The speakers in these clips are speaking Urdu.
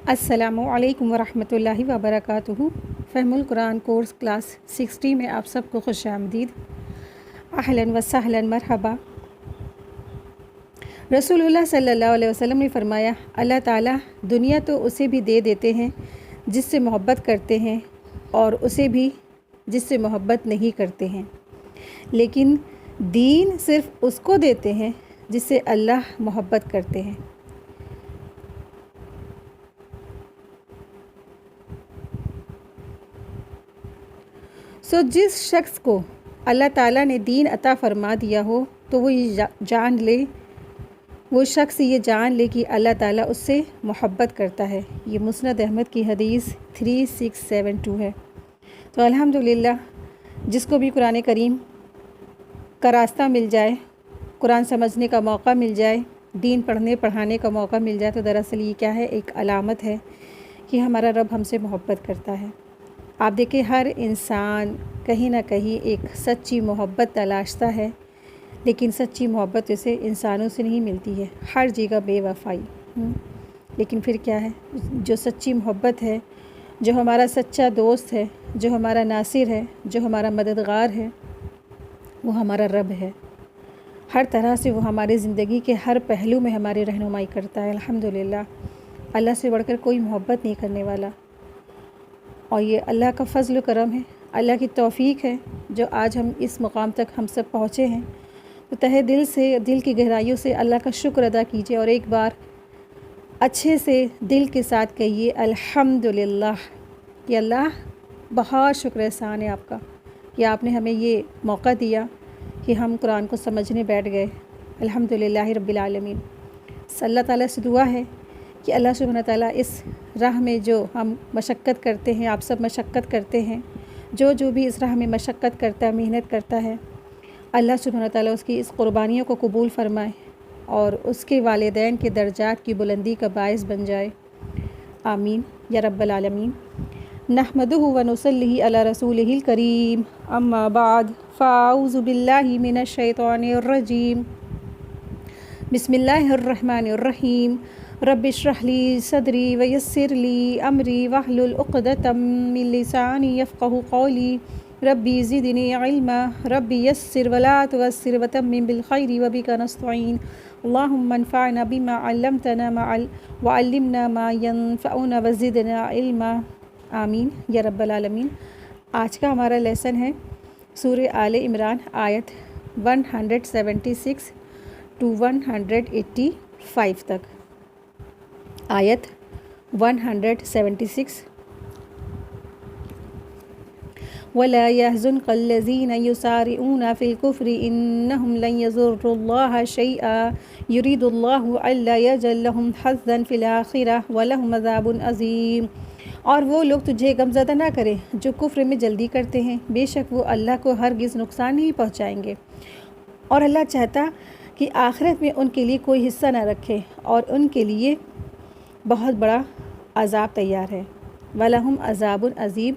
السلام علیکم ورحمۃ اللہ وبرکاتہ۔ فہم القرآن کورس کلاس 60 میں آپ سب کو خوش آمدید۔ اہلاً و سہلاً مرحبا۔ رسول اللہ صلی اللہ علیہ وسلم نے فرمایا، اللہ تعالیٰ دنیا تو اسے بھی دے دیتے ہیں جس سے محبت کرتے ہیں، اور اسے بھی جس سے محبت نہیں کرتے ہیں، لیکن دین صرف اس کو دیتے ہیں جس سے اللہ محبت کرتے ہیں۔ جس شخص کو اللہ تعالیٰ نے دین عطا فرما دیا ہو تو وہ شخص یہ جان لے کہ اللہ تعالیٰ اس سے محبت کرتا ہے۔ یہ مسند احمد کی حدیث 3672 ہے۔ تو الحمدللہ جس کو بھی قرآن کریم کا راستہ مل جائے، قرآن سمجھنے کا موقع مل جائے، دین پڑھانے کا موقع مل جائے، تو دراصل یہ کیا ہے؟ ایک علامت ہے کہ ہمارا رب ہم سے محبت کرتا ہے۔ آپ دیکھیں، ہر انسان کہیں نہ کہیں ایک سچی محبت تلاشتا ہے، لیکن سچی محبت اسے انسانوں سے نہیں ملتی ہے، ہر جگہ بے وفائی۔ لیکن پھر کیا ہے؟ جو سچی محبت ہے، جو ہمارا سچا دوست ہے، جو ہمارا ناصر ہے، جو ہمارا مددگار ہے، وہ ہمارا رب ہے۔ ہر طرح سے وہ ہماری زندگی کے ہر پہلو میں ہماری رہنمائی کرتا ہے۔ الحمدللہ اللہ سے بڑھ کر کوئی محبت نہیں کرنے والا، اور یہ اللہ کا فضل و کرم ہے، اللہ کی توفیق ہے جو آج ہم اس مقام تک ہم سب پہنچے ہیں۔ تو تہہ دل سے، دل کی گہرائیوں سے اللہ کا شکر ادا کیجیے، اور ایک بار اچھے سے دل کے ساتھ کہیے الحمدللہ کہ اللہ بہت شکر احسان ہے آپ کا کہ آپ نے ہمیں یہ موقع دیا کہ ہم قرآن کو سمجھنے بیٹھ گئے۔ الحمدللہ رب العالمین۔ اللہ تعالیٰ سے دعا ہے کہ اللہ سبحانہ تعالیٰ اس راہ میں جو ہم مشقت کرتے ہیں، آپ سب مشقت کرتے ہیں، جو بھی اس راہ میں مشقت کرتا ہے، محنت کرتا ہے، اللہ سبحانہ تعالیٰ اس کی اس قربانیوں کو قبول فرمائے اور اس کے والدین کے درجات کی بلندی کا باعث بن جائے۔ آمین یا رب العالمین۔ نحمدہ و نصلی علی رسولہ الکریم، اما بعد فاعوذ باللہ من الشیطان الرجیم، بسم اللہ الرحمن الرحیم۔ رب اشرح لی صدری ویسر لی امری واحلل عقدۃ من لسانی یفقہوا قولی، ربی زدنی علما، ربی یسر ولا تعسر وتمم بالخیر وبک نستعین، اللہم انفعنا بما علمتنا وعلمنا ما ینفعنا وزدنا علما۔ آمین یا رب العالمین۔ آج کا ہمارا لیسن ہے سورہ آل عمران آیت 176 to 185 تک۔ آیت 176۔ وَلَا يَحْزُنْكَ الَّذِينَ يُسَارِعُونَ فِي الْكُفْرِ إِنَّهُمْ لَن يَضُرُّوا اللَّهَ شَيْئًا يُرِيدُ اللَّهُ أَلَّا يَجْعَلَ لَهُمْ حَظًّا فِي الْآخِرَةِ وَلَهُمْ عَذَابٌ عَظِيمٌ۔ اور وہ لوگ تجھے غمزدہ نہ کریں جو کفر میں جلدی کرتے ہیں، بے شک وہ اللہ کو ہرگز نقصان نہیں پہنچائیں گے، اور اللہ چاہتا کہ آخرت میں ان کے لیے کوئی حصہ نہ رکھے، اور ان کے لیے بہت بڑا عذاب تیار ہے۔ وَلَهُمْ عَذَابٌ عَظِيمٌ،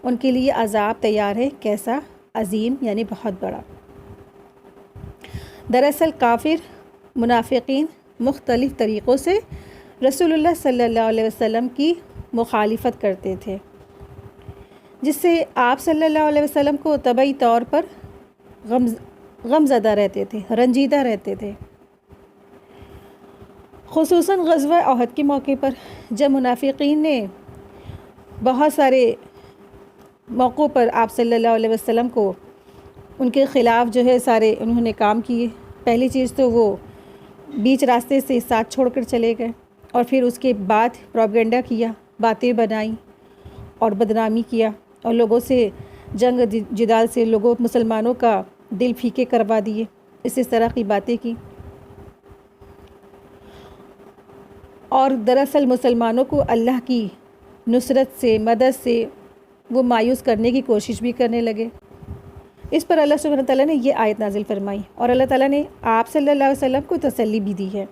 ان کے لیے عذاب تیار ہے، کیسا؟ عظیم یعنی بہت بڑا۔ دراصل کافر منافقین مختلف طریقوں سے رسول اللہ صلی اللہ علیہ وسلم کی مخالفت کرتے تھے، جس سے آپ صلی اللہ علیہ وسلم کو طبعی طور پر غمزدہ رہتے تھے، رنجیدہ رہتے تھے۔ خصوصاً غزوہ احد کے موقع پر جب منافقین نے بہت سارے موقعوں پر آپ صلی اللہ علیہ وسلم کو ان کے خلاف جو ہے سارے انہوں نے کام کیے۔ پہلی چیز تو وہ بیچ راستے سے ساتھ چھوڑ کر چلے گئے، اور پھر اس کے بعد پروپیگنڈا کیا، باتیں بنائیں اور بدنامی کیا، اور لوگوں سے جنگ جدال سے مسلمانوں کا دل پھیکے کروا دیے، اس طرح کی باتیں کی، اور دراصل مسلمانوں کو اللہ کی نصرت سے، مدد سے وہ مایوس کرنے کی کوشش بھی کرنے لگے۔ اس پر اللہ سبحانہ تعالیٰ نے یہ آیت نازل فرمائی، اور اللہ تعالیٰ نے آپ صلی اللہ علیہ وسلم کو تسلی بھی دی ہے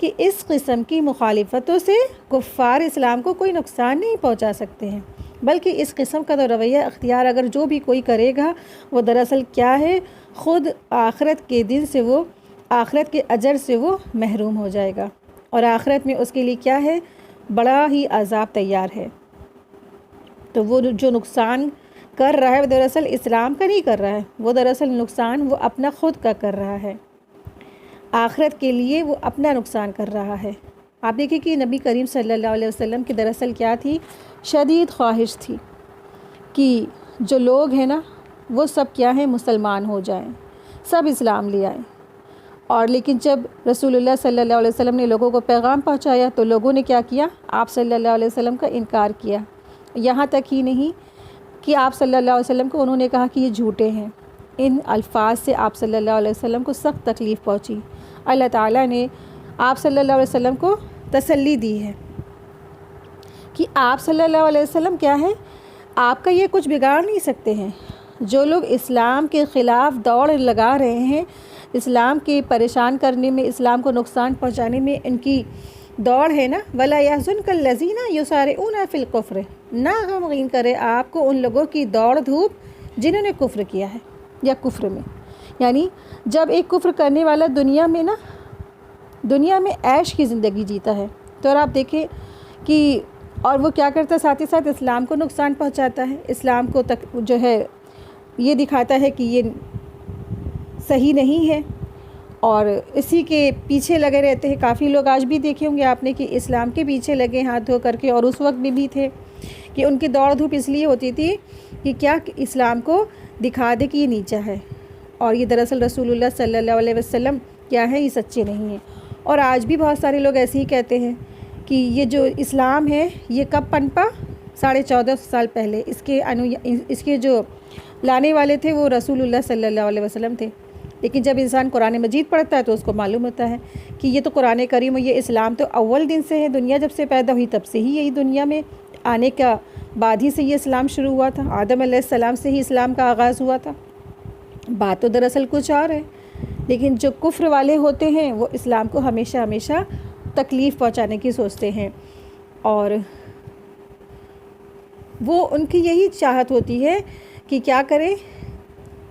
کہ اس قسم کی مخالفتوں سے کفار اسلام کو کوئی نقصان نہیں پہنچا سکتے ہیں، بلکہ اس قسم کا تو رویہ اختیار اگر جو بھی کوئی کرے گا، وہ دراصل کیا ہے؟ خود آخرت کے دن سے، وہ آخرت کے اجر سے وہ محروم ہو جائے گا، اور آخرت میں اس کے لیے کیا ہے؟ بڑا ہی عذاب تیار ہے۔ تو وہ جو نقصان کر رہا ہے وہ دراصل اسلام کا نہیں کر رہا ہے، وہ دراصل نقصان وہ اپنا خود کا کر رہا ہے، آخرت کے لیے وہ اپنا نقصان کر رہا ہے۔ آپ دیکھیں کہ نبی کریم صلی اللہ علیہ وسلم کی دراصل کیا تھی، شدید خواہش تھی کہ جو لوگ ہیں نا وہ سب کیا ہیں، مسلمان ہو جائیں، سب اسلام لے آئیں۔ اور لیکن جب رسول اللہ صلی اللہ علیہ وسلم نے لوگوں کو پیغام پہنچایا تو لوگوں نے کیا کیا، آپ صلی اللہ علیہ وسلم کا انکار کیا۔ یہاں تک ہی نہیں کہ آپ صلی اللہ علیہ وسلم کو انہوں نے کہا کہ یہ جھوٹے ہیں۔ ان الفاظ سے آپ صلی اللہ علیہ وسلم کو سخت تکلیف پہنچی۔ اللہ تعالیٰ نے آپ صلی اللہ علیہ وسلم کو تسلی دی ہے کہ آپ صلی اللہ علیہ وسلم کیا ہے، آپ کا یہ کچھ بگاڑ نہیں سکتے ہیں۔ جو لوگ اسلام کے خلاف دوڑ لگا رہے ہیں، اسلام کے پریشان کرنے میں، اسلام کو نقصان پہنچانے میں ان کی دوڑ ہے نا، وَلَا يَحْزُنْكَ الَّذِينَ يُسَارِعُونَ فِي الْكُفْرِ، نہ غمگین کرے آپ کو ان لوگوں کی دوڑ دھوپ جنہوں نے کفر کیا ہے یا کفر میں۔ یعنی جب ایک کفر کرنے والا دنیا میں عیش کی زندگی جیتا ہے تو اور آپ دیکھیں کہ اور وہ کیا کرتا ہے، ساتھ ہی ساتھ اسلام کو نقصان پہنچاتا ہے، اسلام کو جو ہے یہ دکھاتا ہے کہ یہ صحیح نہیں ہے اور اسی کے پیچھے لگے رہتے ہیں۔ کافی لوگ آج بھی دیکھے ہوں گے آپ نے کہ اسلام کے پیچھے لگے ہاتھ دھو کر کے، اور اس وقت بھی تھے کہ ان کی دوڑ دھوپ اس لیے ہوتی تھی کہ کیا اسلام کو دکھا دے کہ یہ نیچا ہے، اور یہ دراصل رسول اللہ صلی اللہ علیہ وسلم کیا ہے، یہ سچے نہیں ہیں۔ اور آج بھی بہت سارے لوگ ایسے ہی کہتے ہیں کہ یہ جو اسلام ہے یہ کب پنپا، 1450 سال پہلے، اس کے جو لانے والے تھے وہ رسول اللہ صلی اللہ علیہ وسلم تھے۔ لیکن جب انسان قرآن مجید پڑھتا ہے تو اس کو معلوم ہوتا ہے کہ یہ تو قرآن کریم اور یہ اسلام تو اول دن سے ہے، دنیا جب سے پیدا ہوئی تب سے ہی یہی دنیا میں آنے کا بعد ہی سے یہ اسلام شروع ہوا تھا، آدم علیہ السلام سے ہی اسلام کا آغاز ہوا تھا۔ بات تو دراصل کچھ اور ہے، لیکن جو کفر والے ہوتے ہیں وہ اسلام کو ہمیشہ ہمیشہ تکلیف پہنچانے کی سوچتے ہیں، اور وہ ان کی یہی چاہت ہوتی ہے کہ کیا کرے،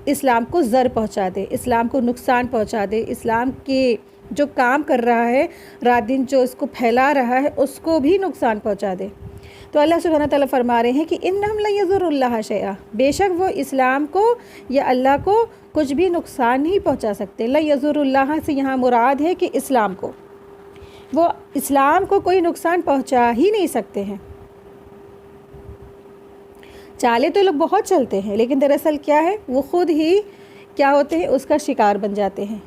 اسلام کو ضر پہنچا دے، اسلام کو نقصان پہنچا دے، اسلام کے جو کام کر رہا ہے، رات دن جو اس کو پھیلا رہا ہے اس کو بھی نقصان پہنچا دے۔ تو اللہ سبحانہ تعالیٰ فرما رہے ہیں کہ انہم لا یضر اللہ شیئا، بے شک وہ اسلام کو یا اللہ کو کچھ بھی نقصان نہیں پہنچا سکتے۔ لا یضر اللہ سے یہاں مراد ہے کہ اسلام کو، وہ اسلام کو کوئی نقصان پہنچا ہی نہیں سکتے ہیں۔ چالے تو لوگ بہت چلتے ہیں لیکن دراصل کیا ہے، وہ خود ہی کیا ہوتے ہیں، اس کا شکار بن جاتے ہیں۔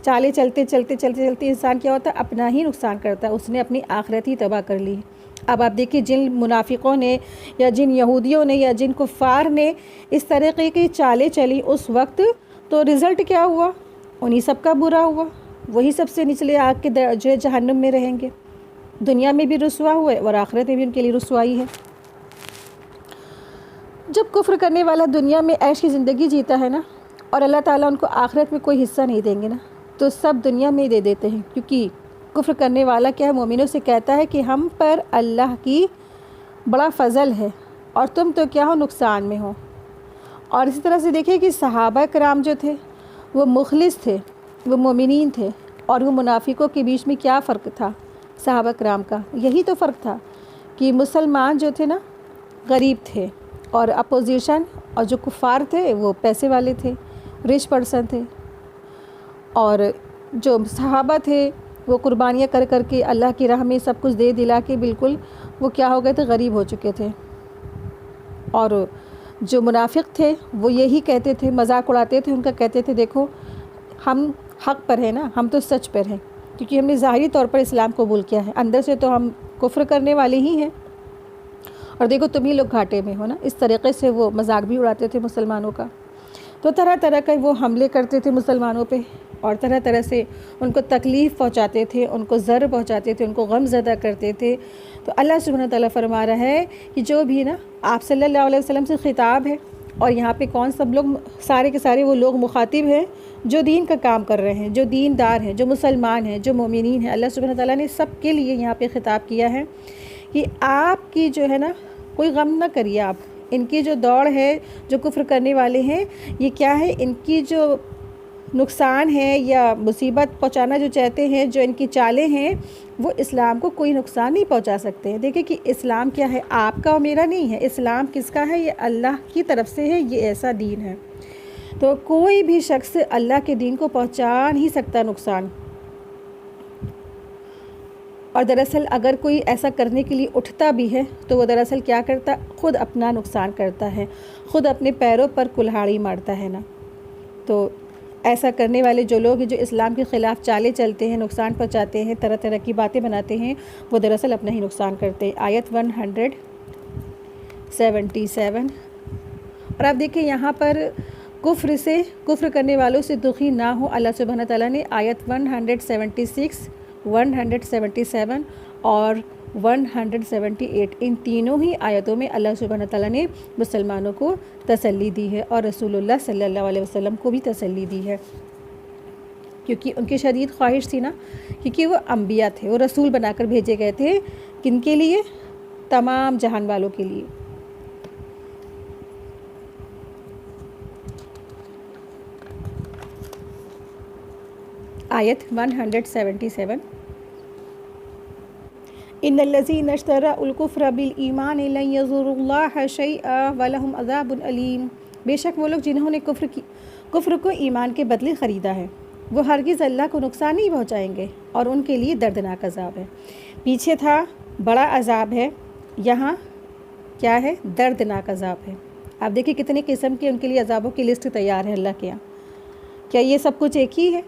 چالے چلتے انسان کیا ہوتا ہے، اپنا ہی نقصان کرتا ہے، اس نے اپنی آخرت ہی تباہ کر لی۔ اب آپ دیکھیے جن منافقوں نے یا جن یہودیوں نے یا جن کفار نے اس طریقے کی چالیں چلی اس وقت، تو رزلٹ کیا ہوا، انہی سب کا برا ہوا، وہی سب سے نچلے آگ کے جو ہے جہنم میں رہیں گے، دنیا میں بھی رسوا ہوئے اور آخرت میں بھی ان کے لیے رسوائی ہے۔ جب کفر کرنے والا دنیا میں عیش کی زندگی جیتا ہے نا، اور اللہ تعالیٰ ان کو آخرت میں کوئی حصہ نہیں دیں گے نا، تو سب دنیا میں ہی دے دیتے ہیں، کیونکہ کفر کرنے والا کیا ہے، مومنوں سے کہتا ہے کہ ہم پر اللہ کی بڑا فضل ہے اور تم تو کیا ہو، نقصان میں ہو۔ اور اسی طرح سے دیکھیں کہ صحابہ کرام جو تھے وہ مخلص تھے، وہ مومنین تھے، اور وہ منافقوں کے بیچ میں کیا فرق تھا صحابہ کرام کا، یہی تو فرق تھا کہ مسلمان جو تھے نا غریب تھے، اور اپوزیشن اور جو کفار تھے وہ پیسے والے تھے، رچ پرسن تھے، اور جو صحابہ تھے وہ قربانیاں کر کر کے اللہ کی راہ میں سب کچھ دے دلا کے بالکل وہ کیا ہو گئے تھے، غریب ہو چکے تھے۔ اور جو منافق تھے وہ یہی کہتے تھے، مذاق اڑاتے تھے ان کا، کہتے تھے دیکھو ہم حق پر ہیں نا، ہم تو سچ پر ہیں، کیونکہ ہم نے ظاہری طور پر اسلام قبول کیا ہے، اندر سے تو ہم کفر کرنے والے ہی ہیں، اور دیکھو تم ہی لوگ گھاٹے میں ہو نا۔ اس طریقے سے وہ مذاق بھی اڑاتے تھے مسلمانوں کا، تو طرح طرح کے وہ حملے کرتے تھے مسلمانوں پہ، اور طرح طرح سے ان کو تکلیف پہنچاتے تھے، ان کو ضر پہنچاتے تھے، ان کو غم زدہ کرتے تھے۔ تو اللہ سبحانہ تعالیٰ فرما رہا ہے کہ جو بھی نا آپ صلی اللہ علیہ وسلم سے خطاب ہے، اور یہاں پہ کون سب لوگ، سارے کے سارے وہ لوگ مخاطب ہیں جو دین کا کام کر رہے ہیں، جو دیندار ہیں، جو مسلمان ہیں، جو مومنین ہیں۔ اللہ سبحانہ تعالیٰ نے سب کے لیے یہاں پہ خطاب کیا ہے کہ آپ کی جو ہے نا کوئی غم نہ کریے، آپ ان کی جو دوڑ ہے، جو کفر کرنے والے ہیں، یہ کیا ہے، ان کی جو نقصان ہے یا مصیبت پہنچانا جو چاہتے ہیں، جو ان کی چالیں ہیں، وہ اسلام کو کوئی نقصان نہیں پہنچا سکتے ہیں۔ دیکھیں کہ اسلام کیا ہے، آپ کا اور میرا نہیں ہے، اسلام کس کا ہے؟ یہ اللہ کی طرف سے ہے، یہ ایسا دین ہے۔ تو کوئی بھی شخص اللہ کے دین کو پہنچا نہیں سکتا نقصان۔ اور دراصل اگر کوئی ایسا کرنے کے لیے اٹھتا بھی ہے تو وہ دراصل کیا کرتا؟ خود اپنا نقصان کرتا ہے، خود اپنے پیروں پر کلہاڑی مارتا ہے نا۔ تو ایسا کرنے والے جو لوگ ہیں، جو اسلام کے خلاف چالیں چلتے ہیں، نقصان پہنچاتے ہیں، طرح طرح کی باتیں بناتے ہیں، وہ دراصل اپنا ہی نقصان کرتے ہیں۔ آیت 177۔ اور آپ دیکھیں یہاں پر کفر کرنے والوں سے دخی نہ ہو، اللہ سبحانہ تعالیٰ نے آیت 176، 177 اور 178 ان تینوں ہی آیتوں میں اللہ سبحانہ تعالیٰ نے مسلمانوں کو تسلی دی ہے، اور رسول اللہ صلی اللہ علیہ وسلم کو بھی تسلی دی ہے، کیونکہ ان کی شدید خواہش تھی نا، کیونکہ وہ انبیاء تھے، وہ رسول بنا کر بھیجے گئے تھے، کن کے لیے؟ تمام جہان والوں کے لیے۔ آیت 177۔ ان الذین اشتروا الکفر بالایمان لن یضروا اللہ شیئا ولہم عذاب علیم۔ بے شک وہ لوگ جنہوں نے کفر کو ایمان کے بدلے خریدا ہے، وہ ہرگز اللہ کو نقصان نہیں پہنچائیں گے، اور ان کے لیے دردناک عذاب ہے۔ پیچھے تھا بڑا عذاب ہے، یہاں کیا ہے؟ دردناک عذاب ہے۔ آپ دیکھیں کتنے قسم کے ان کے لیے عذابوں کی لسٹ تیار ہے اللہ کے یہاں۔ کیا یہ سب کچھ ایک ہی ہے؟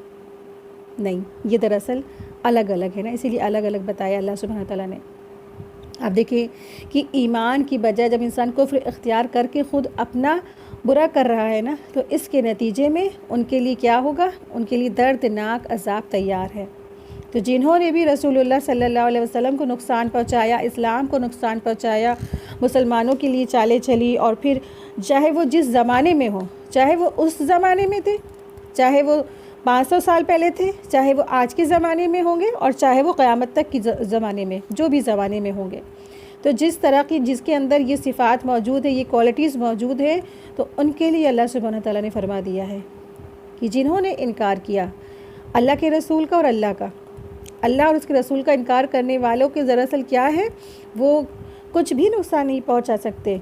نہیں، یہ دراصل الگ الگ ہے نا، اسی لیے الگ الگ بتایا اللہ سبحانہ تعالیٰ نے۔ آپ دیکھیں کہ ایمان کی بجائے جب انسان کفر اختیار کر کے خود اپنا برا کر رہا ہے نا، تو اس کے نتیجے میں ان کے لیے کیا ہوگا؟ ان کے لیے دردناک عذاب تیار ہے۔ تو جنہوں نے بھی رسول اللہ صلی اللہ علیہ وسلم کو نقصان پہنچایا، اسلام کو نقصان پہنچایا، مسلمانوں کے لیے چالیں چلی، اور پھر چاہے وہ جس زمانے میں ہو، چاہے وہ اس زمانے میں تھے، چاہے وہ 500 سال پہلے تھے، چاہے وہ آج کے زمانے میں ہوں گے، اور چاہے وہ قیامت تک کی زمانے میں، جو بھی زمانے میں ہوں گے، تو جس طرح کی جس کے اندر یہ صفات موجود ہے، یہ کوالٹیز موجود ہیں، تو ان کے لیے اللہ سبحانہ تعالیٰ نے فرما دیا ہے کہ جنہوں نے انکار کیا اللہ کے رسول کا اور اللہ کا، اللہ اور اس کے رسول کا انکار کرنے والوں کے دراصل کیا ہے؟ وہ کچھ بھی نقصان نہیں پہنچا سکتے،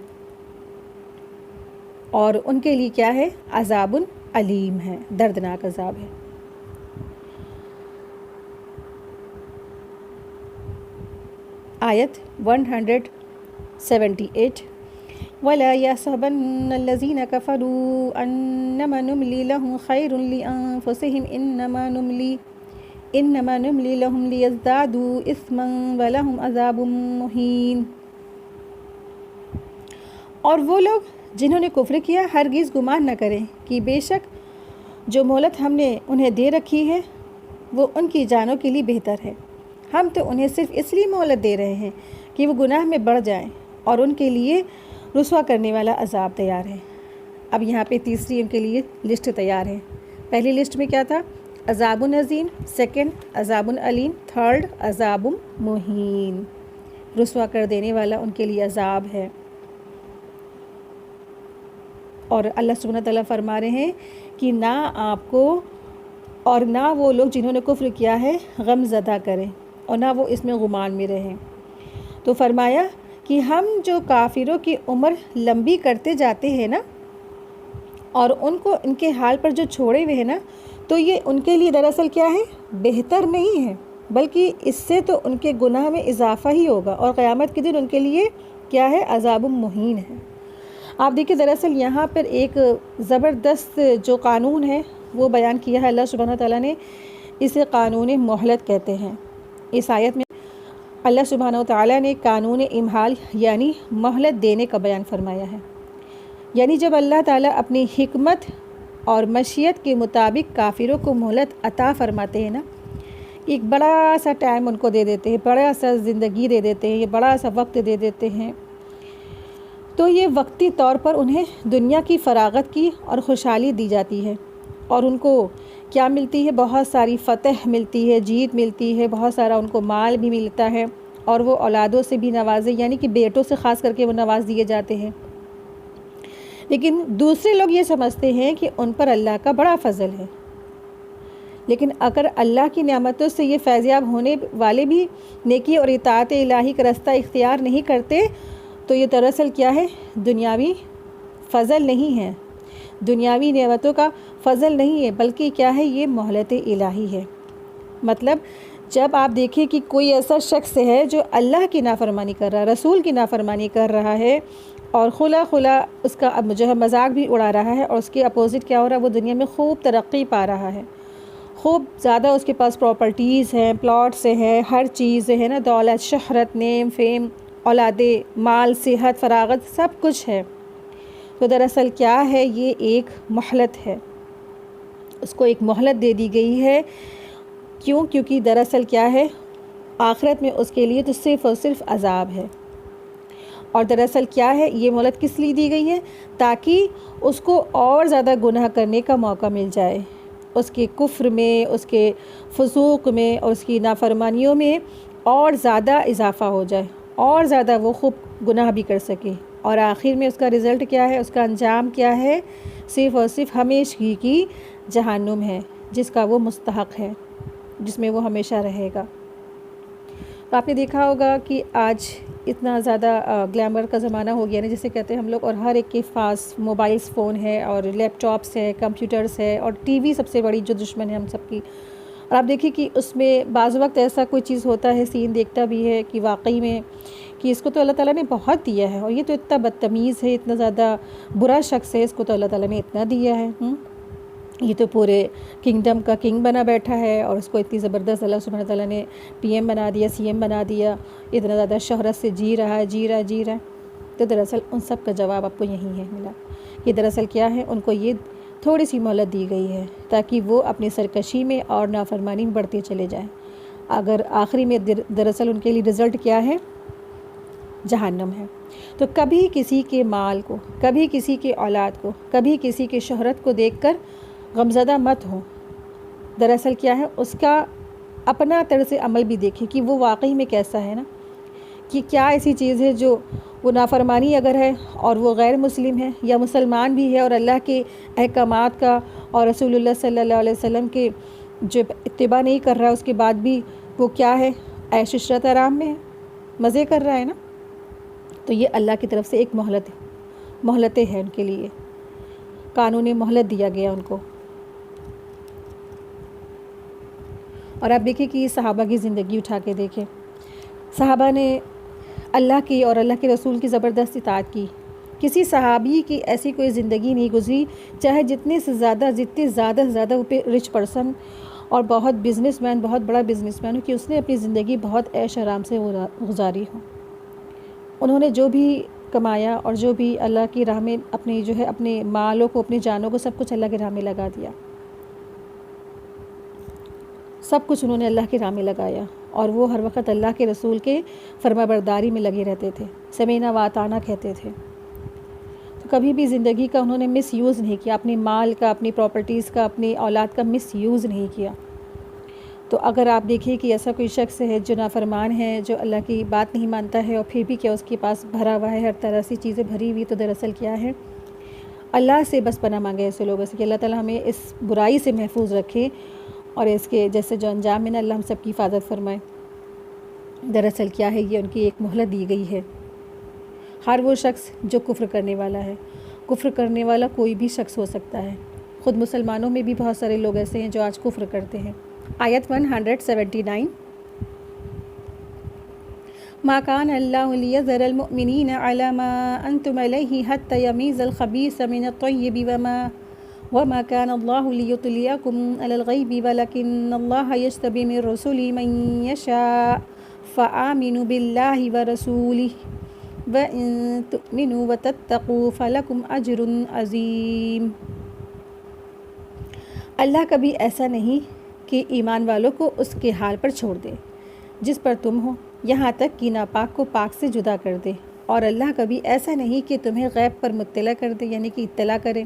اور ان کے لیے کیا ہے؟ عذاب علیم ہے، دردناک عذاب ہے۔ آیت 178۔ وَلَا يَحْسَبَنَّ الَّذِينَ كَفَرُوا أَنَّمَا نُمْلِي لَهُمْ خَيْرٌ لِأَنفُسِهِمْ إِنَّمَا نُمْلِي لَهُمْ لِيَزْدَادُوا إِثْمًا وَلَهُمْ عَذَابٌ مُّهِينٌ۔ اور وہ لوگ جنہوں نے کفر کیا ہرگز گمان نہ کریں کہ بے شک جو مہلت ہم نے انہیں دے رکھی ہے وہ ان کی جانوں کے لیے بہتر ہے، ہم تو انہیں صرف اس لیے مہلت دے رہے ہیں کہ وہ گناہ میں بڑھ جائیں، اور ان کے لیے رسوا کرنے والا عذاب تیار ہے۔ اب یہاں پہ تیسری ان کے لیے لسٹ تیار ہے۔ پہلی لسٹ میں کیا تھا؟ عذاب عظیم، سیکنڈ عذاب علیم، تھرڈ عذاب مہین، رسوا کر دینے والا ان کے لیے عذاب ہے۔ اور اللہ سبحانہ تعالیٰ فرما رہے ہیں کہ نہ آپ کو اور نہ وہ لوگ جنہوں نے کفر کیا ہے غم زدہ کریں، اور نہ وہ اس میں گمان میں رہیں۔ تو فرمایا کہ ہم جو کافروں کی عمر لمبی کرتے جاتے ہیں نا، اور ان کو ان کے حال پر جو چھوڑے ہوئے ہیں نا، تو یہ ان کے لیے دراصل کیا ہے؟ بہتر نہیں ہے، بلکہ اس سے تو ان کے گناہ میں اضافہ ہی ہوگا، اور قیامت کے دن ان کے لیے کیا ہے؟ عذاب مہین ہے۔ آپ دیکھیں دراصل یہاں پر ایک زبردست جو قانون ہے وہ بیان کیا ہے اللہ سبحانہ تعالیٰ نے، اسے قانون مہلت کہتے ہیں۔ اس آیت میں اللہ سبحانہ تعالیٰ نے قانون امہال یعنی مہلت دینے کا بیان فرمایا ہے، یعنی جب اللہ تعالیٰ اپنی حکمت اور مشیت کے مطابق کافروں کو مہلت عطا فرماتے ہیں نا، ایک بڑا سا ٹائم ان کو دے دیتے ہیں، بڑا سا زندگی دے دیتے ہیں، یہ بڑا سا وقت دے دیتے ہیں، تو یہ وقتی طور پر انہیں دنیا کی فراغت کی اور خوشحالی دی جاتی ہے، اور ان کو کیا ملتی ہے؟ بہت ساری فتح ملتی ہے، جیت ملتی ہے، بہت سارا ان کو مال بھی ملتا ہے، اور وہ اولادوں سے بھی نوازے، یعنی کہ بیٹوں سے خاص کر کے وہ نواز دیے جاتے ہیں۔ لیکن دوسرے لوگ یہ سمجھتے ہیں کہ ان پر اللہ کا بڑا فضل ہے، لیکن اگر اللہ کی نعمتوں سے یہ فیضیاب ہونے والے بھی نیکی اور اطاعت الہی کا راستہ اختیار نہیں کرتے تو یہ دراصل کیا ہے؟ دنیاوی فضل نہیں ہے، دنیاوی نعمتوں کا فضل نہیں ہے، بلکہ کیا ہے؟ یہ مہلت الہی ہے۔ مطلب جب آپ دیکھیں کہ کوئی ایسا شخص ہے جو اللہ کی نافرمانی کر رہا ہے، رسول کی نافرمانی کر رہا ہے اور خلا اس کا جو ہے مذاق بھی اڑا رہا ہے، اور اس کے اپوزٹ کیا ہو رہا ہے؟ وہ دنیا میں خوب ترقی پا رہا ہے، خوب زیادہ اس کے پاس پراپرٹیز ہیں، پلاٹس ہیں، ہر چیز ہے نا، دولت، شہرت، نیم، فیم، اولادیں، مال، صحت، فراغت، سب کچھ ہے۔ تو دراصل کیا ہے؟ یہ ایک مہلت ہے، اس کو ایک مہلت دے دی گئی ہے۔ کیونکہ دراصل کیا ہے؟ آخرت میں اس کے لیے تو صرف اور صرف عذاب ہے۔ اور دراصل کیا ہے؟ یہ مہلت کس لیے دی گئی ہے؟ تاکہ اس کو اور زیادہ گناہ کرنے کا موقع مل جائے، اس کے کفر میں، اس کے فسوق میں اور اس کی نافرمانیوں میں اور زیادہ اضافہ ہو جائے، اور زیادہ وہ خوب گناہ بھی کر سکے، اور آخر میں اس کا رزلٹ کیا ہے؟ اس کا انجام کیا ہے؟ صرف اور صرف ہمیشگی کی جہنم ہے، جس کا وہ مستحق ہے، جس میں وہ ہمیشہ رہے گا۔ تو آپ نے دیکھا ہوگا کہ آج اتنا زیادہ گلیمر کا زمانہ ہو گیا نا، جسے کہتے ہیں ہم لوگ، اور ہر ایک کے پاس موبائلز فون ہے اور لیپ ٹاپس ہے، کمپیوٹرز ہے، اور ٹی وی سب سے بڑی جو دشمن ہے ہم سب کی۔ اور آپ دیکھیں کہ اس میں بعض وقت ایسا کوئی چیز ہوتا ہے، سین دیکھتا بھی ہے کہ واقعی میں کہ اس کو تو اللہ تعالیٰ نے بہت دیا ہے، اور یہ تو اتنا بدتمیز ہے، اتنا زیادہ برا شخص ہے، اس کو تو اللہ تعالیٰ نے اتنا دیا ہے، یہ تو پورے کنگڈم کا کنگ بنا بیٹھا ہے، اور اس کو اتنی زبردست اللہ سبحانہ تعالیٰ نے پی ایم بنا دیا، سی ایم بنا دیا، اتنا زیادہ شہرت سے جی رہا ہے۔ تو دراصل ان سب کا جواب آپ کو یہی ہے ملا کہ دراصل کیا ہے؟ ان کو یہ تھوڑی سی مہلت دی گئی ہے تاکہ وہ اپنی سرکشی میں اور نافرمانی میں بڑھتے چلے جائیں۔ اگر آخری میں دراصل ان کے لیے رزلٹ کیا ہے؟ جہنم ہے۔ تو کبھی کسی کے مال کو، کبھی کسی کے اولاد کو، کبھی کسی کے شہرت کو دیکھ کر غمزدہ مت ہو۔ دراصل کیا ہے؟ اس کا اپنا طرز عمل بھی دیکھیں کہ وہ واقعی میں کیسا ہے نا، کہ کیا ایسی چیز ہے جو وہ نافرمانی اگر ہے اور وہ غیر مسلم ہے، یا مسلمان بھی ہے اور اللہ کے احکامات کا اور رسول اللہ صلی اللہ علیہ وسلم کے جو اتباع نہیں کر رہا، اس کے بعد بھی وہ کیا ہے؟ عیش عشرت آرام میں ہے، مزے کر رہا ہے نا۔ تو یہ اللہ کی طرف سے ایک مہلتیں ہیں ان کے لیے، قانون مہلت دیا گیا ان کو۔ اور آپ دیکھیں کہ صحابہ کی زندگی اٹھا کے دیکھیں، صحابہ نے اللہ کی اور اللہ کے رسول کی زبردست اطاعت کی۔ کسی صحابی کی ایسی کوئی زندگی نہیں گزری، چاہے جتنے زیادہ سے زیادہ وہ رچ پرسن اور بہت بڑا بزنس مین ہو، کہ اس نے اپنی زندگی بہت عیش آرام سے گزاری ہو۔ انہوں نے جو بھی کمایا اور جو بھی اللہ کی راہ میں اپنے مالوں کو، اپنی جانوں کو، سب کچھ اللہ کی راہ میں لگا دیا، سب کچھ انہوں نے اللہ کی راہ میں لگایا، اور وہ ہر وقت اللہ کے رسول کے فرما برداری میں لگے رہتے تھے، سمینا واتانا کہتے تھے۔ تو کبھی بھی زندگی کا انہوں نے مس یوز نہیں کیا، اپنے مال کا، اپنی پراپرٹیز کا، اپنی اولاد کا مس یوز نہیں کیا۔ تو اگر آپ دیکھیں کہ ایسا کوئی شخص ہے جو نافرمان ہے، جو اللہ کی بات نہیں مانتا ہے، اور پھر بھی کیا اس کے پاس بھرا ہوا ہے ہر طرح سے چیزیں بھری ہوئی، تو دراصل کیا ہے؟ اللہ سے بس پناہ مانگے ایسے لوگوں سے کہ اللہ تعالیٰ ہمیں اس برائی سے محفوظ رکھے، اور اس کے جیسے جو انجام میں نا اللہ ہم سب کی حفاظت فرمائے۔ دراصل کیا ہے؟ یہ ان کی ایک مہلت دی گئی ہے۔ ہر وہ شخص جو کفر کرنے والا ہے، کفر کرنے والا کوئی بھی شخص ہو سکتا ہے، خود مسلمانوں میں بھی بہت سارے لوگ ایسے ہیں جو آج کفر کرتے ہیں۔ آیت 179، ما کان اللہ لیذر المؤمنین علی ما انتم علیہ حتی یمیز الخبیث من الطیب وما كان الله ليطلعكم على الغيب ولكن الله يجتبي من رسله من يشاء فآمنوا بالله ورسوله وإن تؤمنوا وتتقوا فلكم أجر عظيم۔ اللہ کبھی ایسا نہیں کہ ایمان والوں کو اس کے حال پر چھوڑ دے جس پر تم ہو، یہاں تک کہ ناپاک کو پاک سے جدا کر دے، اور اللہ کبھی ایسا نہیں کہ تمہیں غیب پر مطلع کر دے، یعنی کہ اطلاع کرے،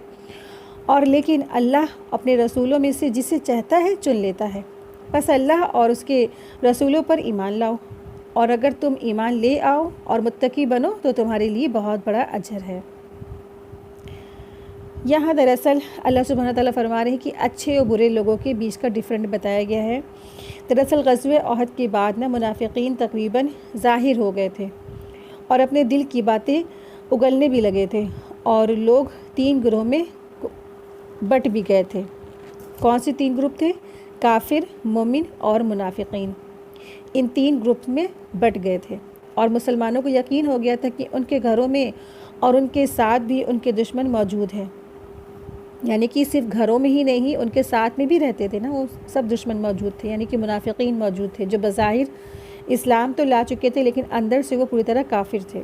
اور لیکن اللہ اپنے رسولوں میں سے جسے چاہتا ہے چن لیتا ہے۔ بس اللہ اور اس کے رسولوں پر ایمان لاؤ، اور اگر تم ایمان لے آؤ اور متقی بنو تو تمہارے لیے بہت بڑا اجر ہے۔ یہاں دراصل اللہ سبحانہ تعالیٰ فرما رہے ہیں کہ اچھے اور برے لوگوں کے بیچ کا ڈفرینٹ بتایا گیا ہے۔ دراصل غزوہ احد کے بعد منافقین تقریباً ظاہر ہو گئے تھے اور اپنے دل کی باتیں اگلنے بھی لگے تھے، اور لوگ 3 گروہ میں بٹ بھی گئے تھے۔ کون سے 3 گروپ تھے؟ کافر، مومن اور منافقین۔ ان 3 گروپ میں بٹ گئے تھے، اور مسلمانوں کو یقین ہو گیا تھا کہ ان کے گھروں میں اور ان کے ساتھ بھی ان کے دشمن موجود ہیں، یعنی کہ صرف گھروں میں ہی نہیں، ان کے ساتھ میں بھی رہتے تھے نا، وہ سب دشمن موجود تھے، یعنی کہ منافقین موجود تھے جو بظاہر اسلام تو لا چکے تھے لیکن اندر سے وہ پوری طرح کافر تھے۔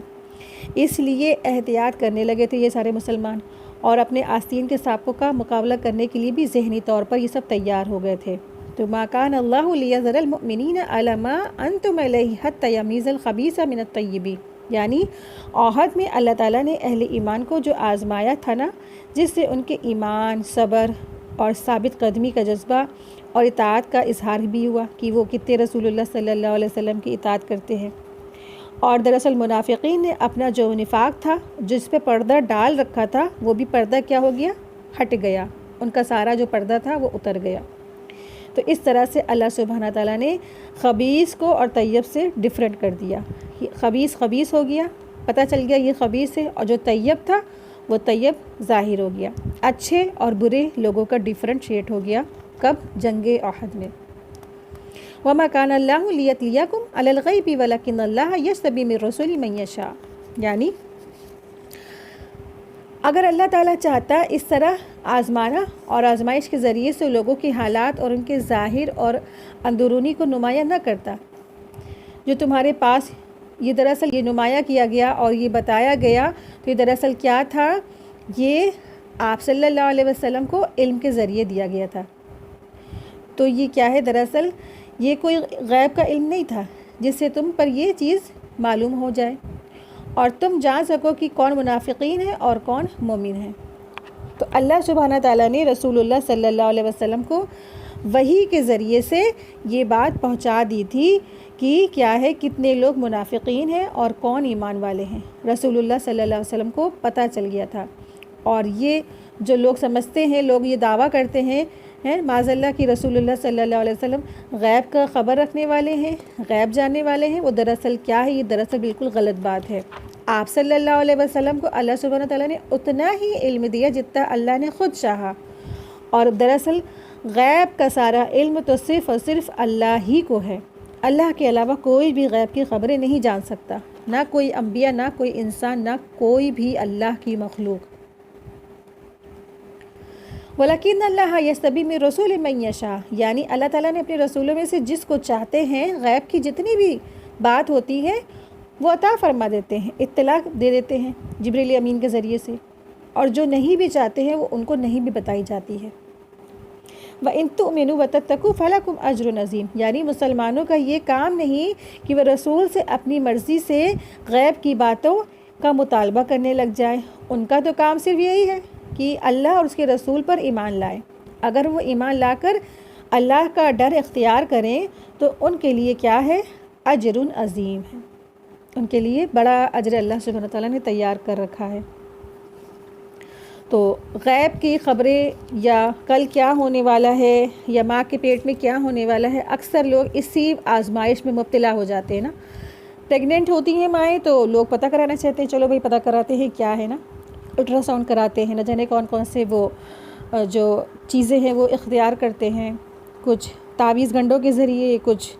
اس لیے احتیاط کرنے لگے تھے یہ سارے مسلمان، اور اپنے آستین کے سانپوں کا مقابلہ کرنے کے لیے بھی ذہنی طور پر یہ سب تیار ہو گئے تھے۔ تو ما کان اللہ لیذر المؤمنین علی ما انتم علیہ حتی یمیز الخبیث من الطیب، یعنی احد میں اللہ تعالیٰ نے اہل ایمان کو جو آزمایا تھا نا، جس سے ان کے ایمان، صبر اور ثابت قدمی کا جذبہ اور اطاعت کا اظہار بھی ہوا کہ وہ کتنے رسول اللہ صلی اللہ علیہ وسلم کی اطاعت کرتے ہیں۔ اور دراصل منافقین نے اپنا جو نفاق تھا، جس پہ پردہ ڈال رکھا تھا، وہ بھی پردہ کیا ہو گیا؟ ہٹ گیا، ان کا سارا جو پردہ تھا وہ اتر گیا۔ تو اس طرح سے اللہ سبحانہ تعالیٰ نے خبیث کو اور طیب سے ڈفرینٹ کر دیا۔ خبیث ہو گیا، پتہ چل گیا یہ خبیث ہے، اور جو طیب تھا وہ طیب ظاہر ہو گیا۔ اچھے اور برے لوگوں کا ڈفرینشیٹ ہو گیا۔ کب؟ جنگ احد میں۔ وَمَا كَانَ اللَّهُ لِيَطْلِعَكُمْ عَلَى الْغَيْبِ وَلَكِنَّ اللَّهَ يَجْتَبِي مِن رُّسُلِهِ مَن يَشَاءُ، یعنی اگر اللہ تعالیٰ چاہتا اس طرح آزمانا اور آزمائش کے ذریعے سے لوگوں کے حالات اور ان کے ظاہر اور اندرونی کو نمایاں نہ کرتا، جو تمہارے پاس یہ دراصل یہ نمایاں کیا گیا اور یہ بتایا گیا، تو یہ دراصل کیا تھا؟ یہ آپ صلی اللہ علیہ وسلم کو علم کے ذریعے دیا گیا تھا۔ تو یہ کیا ہے؟ دراصل یہ کوئی غیب کا علم نہیں تھا جس سے تم پر یہ چیز معلوم ہو جائے اور تم جان سکو کہ کون منافقین ہے اور کون مومن ہے۔ تو اللہ سبحانہ تعالیٰ نے رسول اللہ صلی اللہ علیہ وسلم کو وحی کے ذریعے سے یہ بات پہنچا دی تھی کہ کیا ہے، کتنے لوگ منافقین ہیں اور کون ایمان والے ہیں۔ رسول اللہ صلی اللہ علیہ وسلم کو پتہ چل گیا تھا، اور یہ جو لوگ سمجھتے ہیں، لوگ یہ دعویٰ کرتے ہیں معاذ اللہ کہ رسول اللہ صلی اللہ علیہ وسلم غیب کا خبر رکھنے والے ہیں، غیب جاننے والے ہیں، وہ دراصل کیا ہے؟ یہ دراصل بالکل غلط بات ہے۔ آپ صلی اللہ علیہ وسلم کو اللہ سبحانہ تعالیٰ نے اتنا ہی علم دیا جتنا اللہ نے خود چاہا، اور دراصل غیب کا سارا علم تو صرف اور صرف اللہ ہی کو ہے۔ اللہ کے علاوہ کوئی بھی غیب کی خبریں نہیں جان سکتا، نہ کوئی انبیاء، نہ کوئی انسان، نہ کوئی بھی اللہ کی مخلوق۔ وَلَكِنَّ اللَّهَ يَجْتَبِي مِن رُّسُلِهِ مَن يَشَاءُ، یعنی اللہ تعالیٰ نے اپنے رسولوں میں سے جس کو چاہتے ہیں، غیب کی جتنی بھی بات ہوتی ہے وہ عطا فرما دیتے ہیں، اطلاع دے دیتے ہیں جبریل امین کے ذریعے سے، اور جو نہیں بھی چاہتے ہیں وہ ان کو نہیں بھی بتائی جاتی ہے۔ وَإِن تُؤْمِنُوا وَتَتَّقُوا فَلَكُمْ أَجْرٌ عَظِيمٌ، یعنی مسلمانوں کا یہ کام نہیں کہ وہ رسول سے اپنی مرضی سے غیب کی باتوں کا مطالبہ کرنے لگ جائیں۔ ان کا تو کام صرف یہی ہے کہ اللہ اور اس کے رسول پر ایمان لائیں۔ اگر وہ ایمان لا کر اللہ کا ڈر اختیار کریں تو ان کے لیے کیا ہے؟ اجر عظیم ہے، ان کے لیے بڑا اجر اللہ سبحانہ تعالیٰ نے تیار کر رکھا ہے۔ تو غیب کی خبریں یا کل کیا ہونے والا ہے یا ماں کے پیٹ میں کیا ہونے والا ہے، اکثر لوگ اسی آزمائش میں مبتلا ہو جاتے ہیں نا۔ پریگننٹ ہوتی ہیں مائیں تو لوگ پتہ کرانا چاہتے ہیں، چلو بھائی پتہ کراتے ہیں کیا ہے نا، الٹرا ساؤنڈ کراتے ہیں، نہ جانے کون کون سے وہ جو چیزیں ہیں وہ اختیار کرتے ہیں، کچھ تعویذ گنڈوں کے ذریعے، کچھ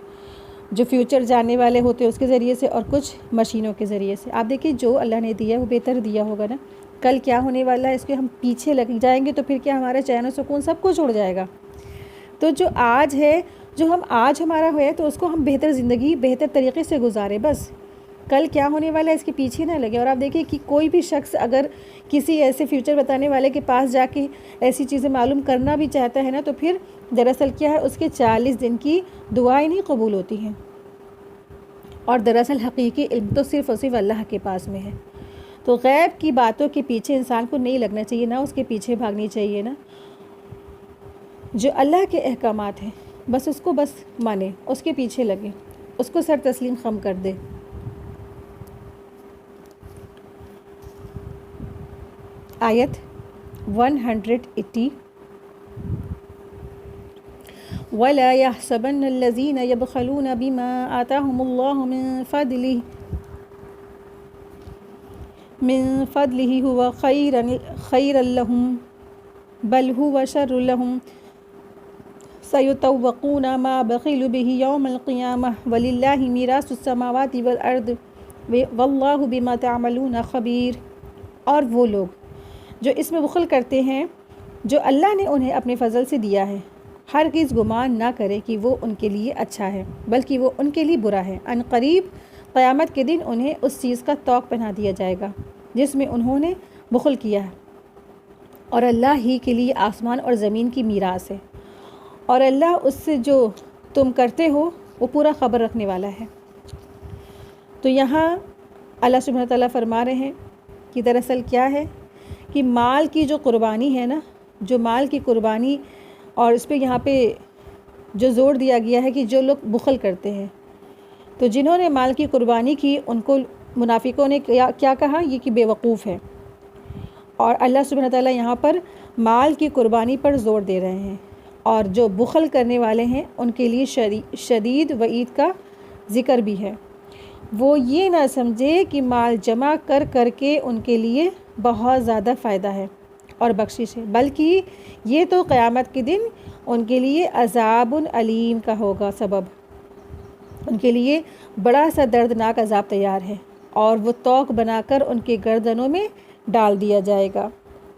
جو فیوچر جاننے والے ہوتے ہیں اس کے ذریعے سے، اور کچھ مشینوں کے ذریعے سے۔ آپ دیکھیں جو اللہ نے دیا وہ بہتر دیا ہوگا نا۔ کل کیا ہونے والا ہے اس کے ہم پیچھے لگ جائیں گے تو پھر کیا ہمارا چین و سکون سب کچھ اڑ جائے گا۔ تو جو آج ہے، جو ہم آج ہمارا ہے تو اس کو ہم بہتر زندگی بہتر طریقے سے گزاریں، بس کل کیا ہونے والا ہے اس کے پیچھے نہ لگے۔ اور آپ دیکھیں کہ کوئی بھی شخص اگر کسی ایسے فیوچر بتانے والے کے پاس جا کے ایسی چیزیں معلوم کرنا بھی چاہتا ہے نا، تو پھر دراصل کیا ہے، اس کے 40 دن کی دعائیں نہیں قبول ہوتی ہیں، اور دراصل حقیقی علم تو صرف اور صرف اللہ کے پاس میں ہے۔ تو غیب کی باتوں کے پیچھے انسان کو نہیں لگنا چاہیے، نہ اس کے پیچھے بھاگنی چاہیے نا۔ جو اللہ کے احکامات ہیں بس اس کو بس مانے، اس کے پیچھے لگے، اس کو سر تسلیم خم کر دے۔ آیت 180 وَلَا يَحْسَبَنَّ الَّذِينَ يَبْخَلُونَ بِمَا آتَاهُمُ اللَّهُ من فضله هو خيرا لهم بل هو شر لهم سيطوقون ما بخلوا به يوم القيامة ولله ميراث السماوات والأرض واللہ بما تعملون خبیر۔ اور وہ لوگ جو اس میں بخل کرتے ہیں جو اللہ نے انہیں اپنے فضل سے دیا ہے، ہرگز گمان نہ کرے کہ وہ ان کے لیے اچھا ہے، بلکہ وہ ان کے لیے برا ہے۔ ان قریب قیامت کے دن انہیں اس چیز کا طوق پہنا دیا جائے گا جس میں انہوں نے بخل کیا ہے، اور اللہ ہی کے لیے آسمان اور زمین کی میراث ہے، اور اللہ اس سے جو تم کرتے ہو وہ پورا خبر رکھنے والا ہے۔ تو یہاں اللہ سبحانہ تعالیٰ فرما رہے ہیں کہ دراصل کیا ہے کہ مال کی جو قربانی ہے نا، جو مال کی قربانی، اور اس پہ یہاں پہ جو زور دیا گیا ہے کہ جو لوگ بخل کرتے ہیں، تو جنہوں نے مال کی قربانی کی ان کو منافقوں نے کیا کہا، یہ کہ بے وقوف ہے۔ اور اللہ سبحانہ تعالیٰ یہاں پر مال کی قربانی پر زور دے رہے ہیں، اور جو بخل کرنے والے ہیں ان کے لیے شدید وعید کا ذکر بھی ہے۔ وہ یہ نہ سمجھے کہ مال جمع کر کر کے ان کے لیے بہت زیادہ فائدہ ہے اور بخشش ہے، بلکہ یہ تو قیامت کے دن ان کے لیے عذاب علیم کا ہوگا سبب، ان کے لیے بڑا سا دردناک عذاب تیار ہے، اور وہ طوق بنا کر ان کے گردنوں میں ڈال دیا جائے گا۔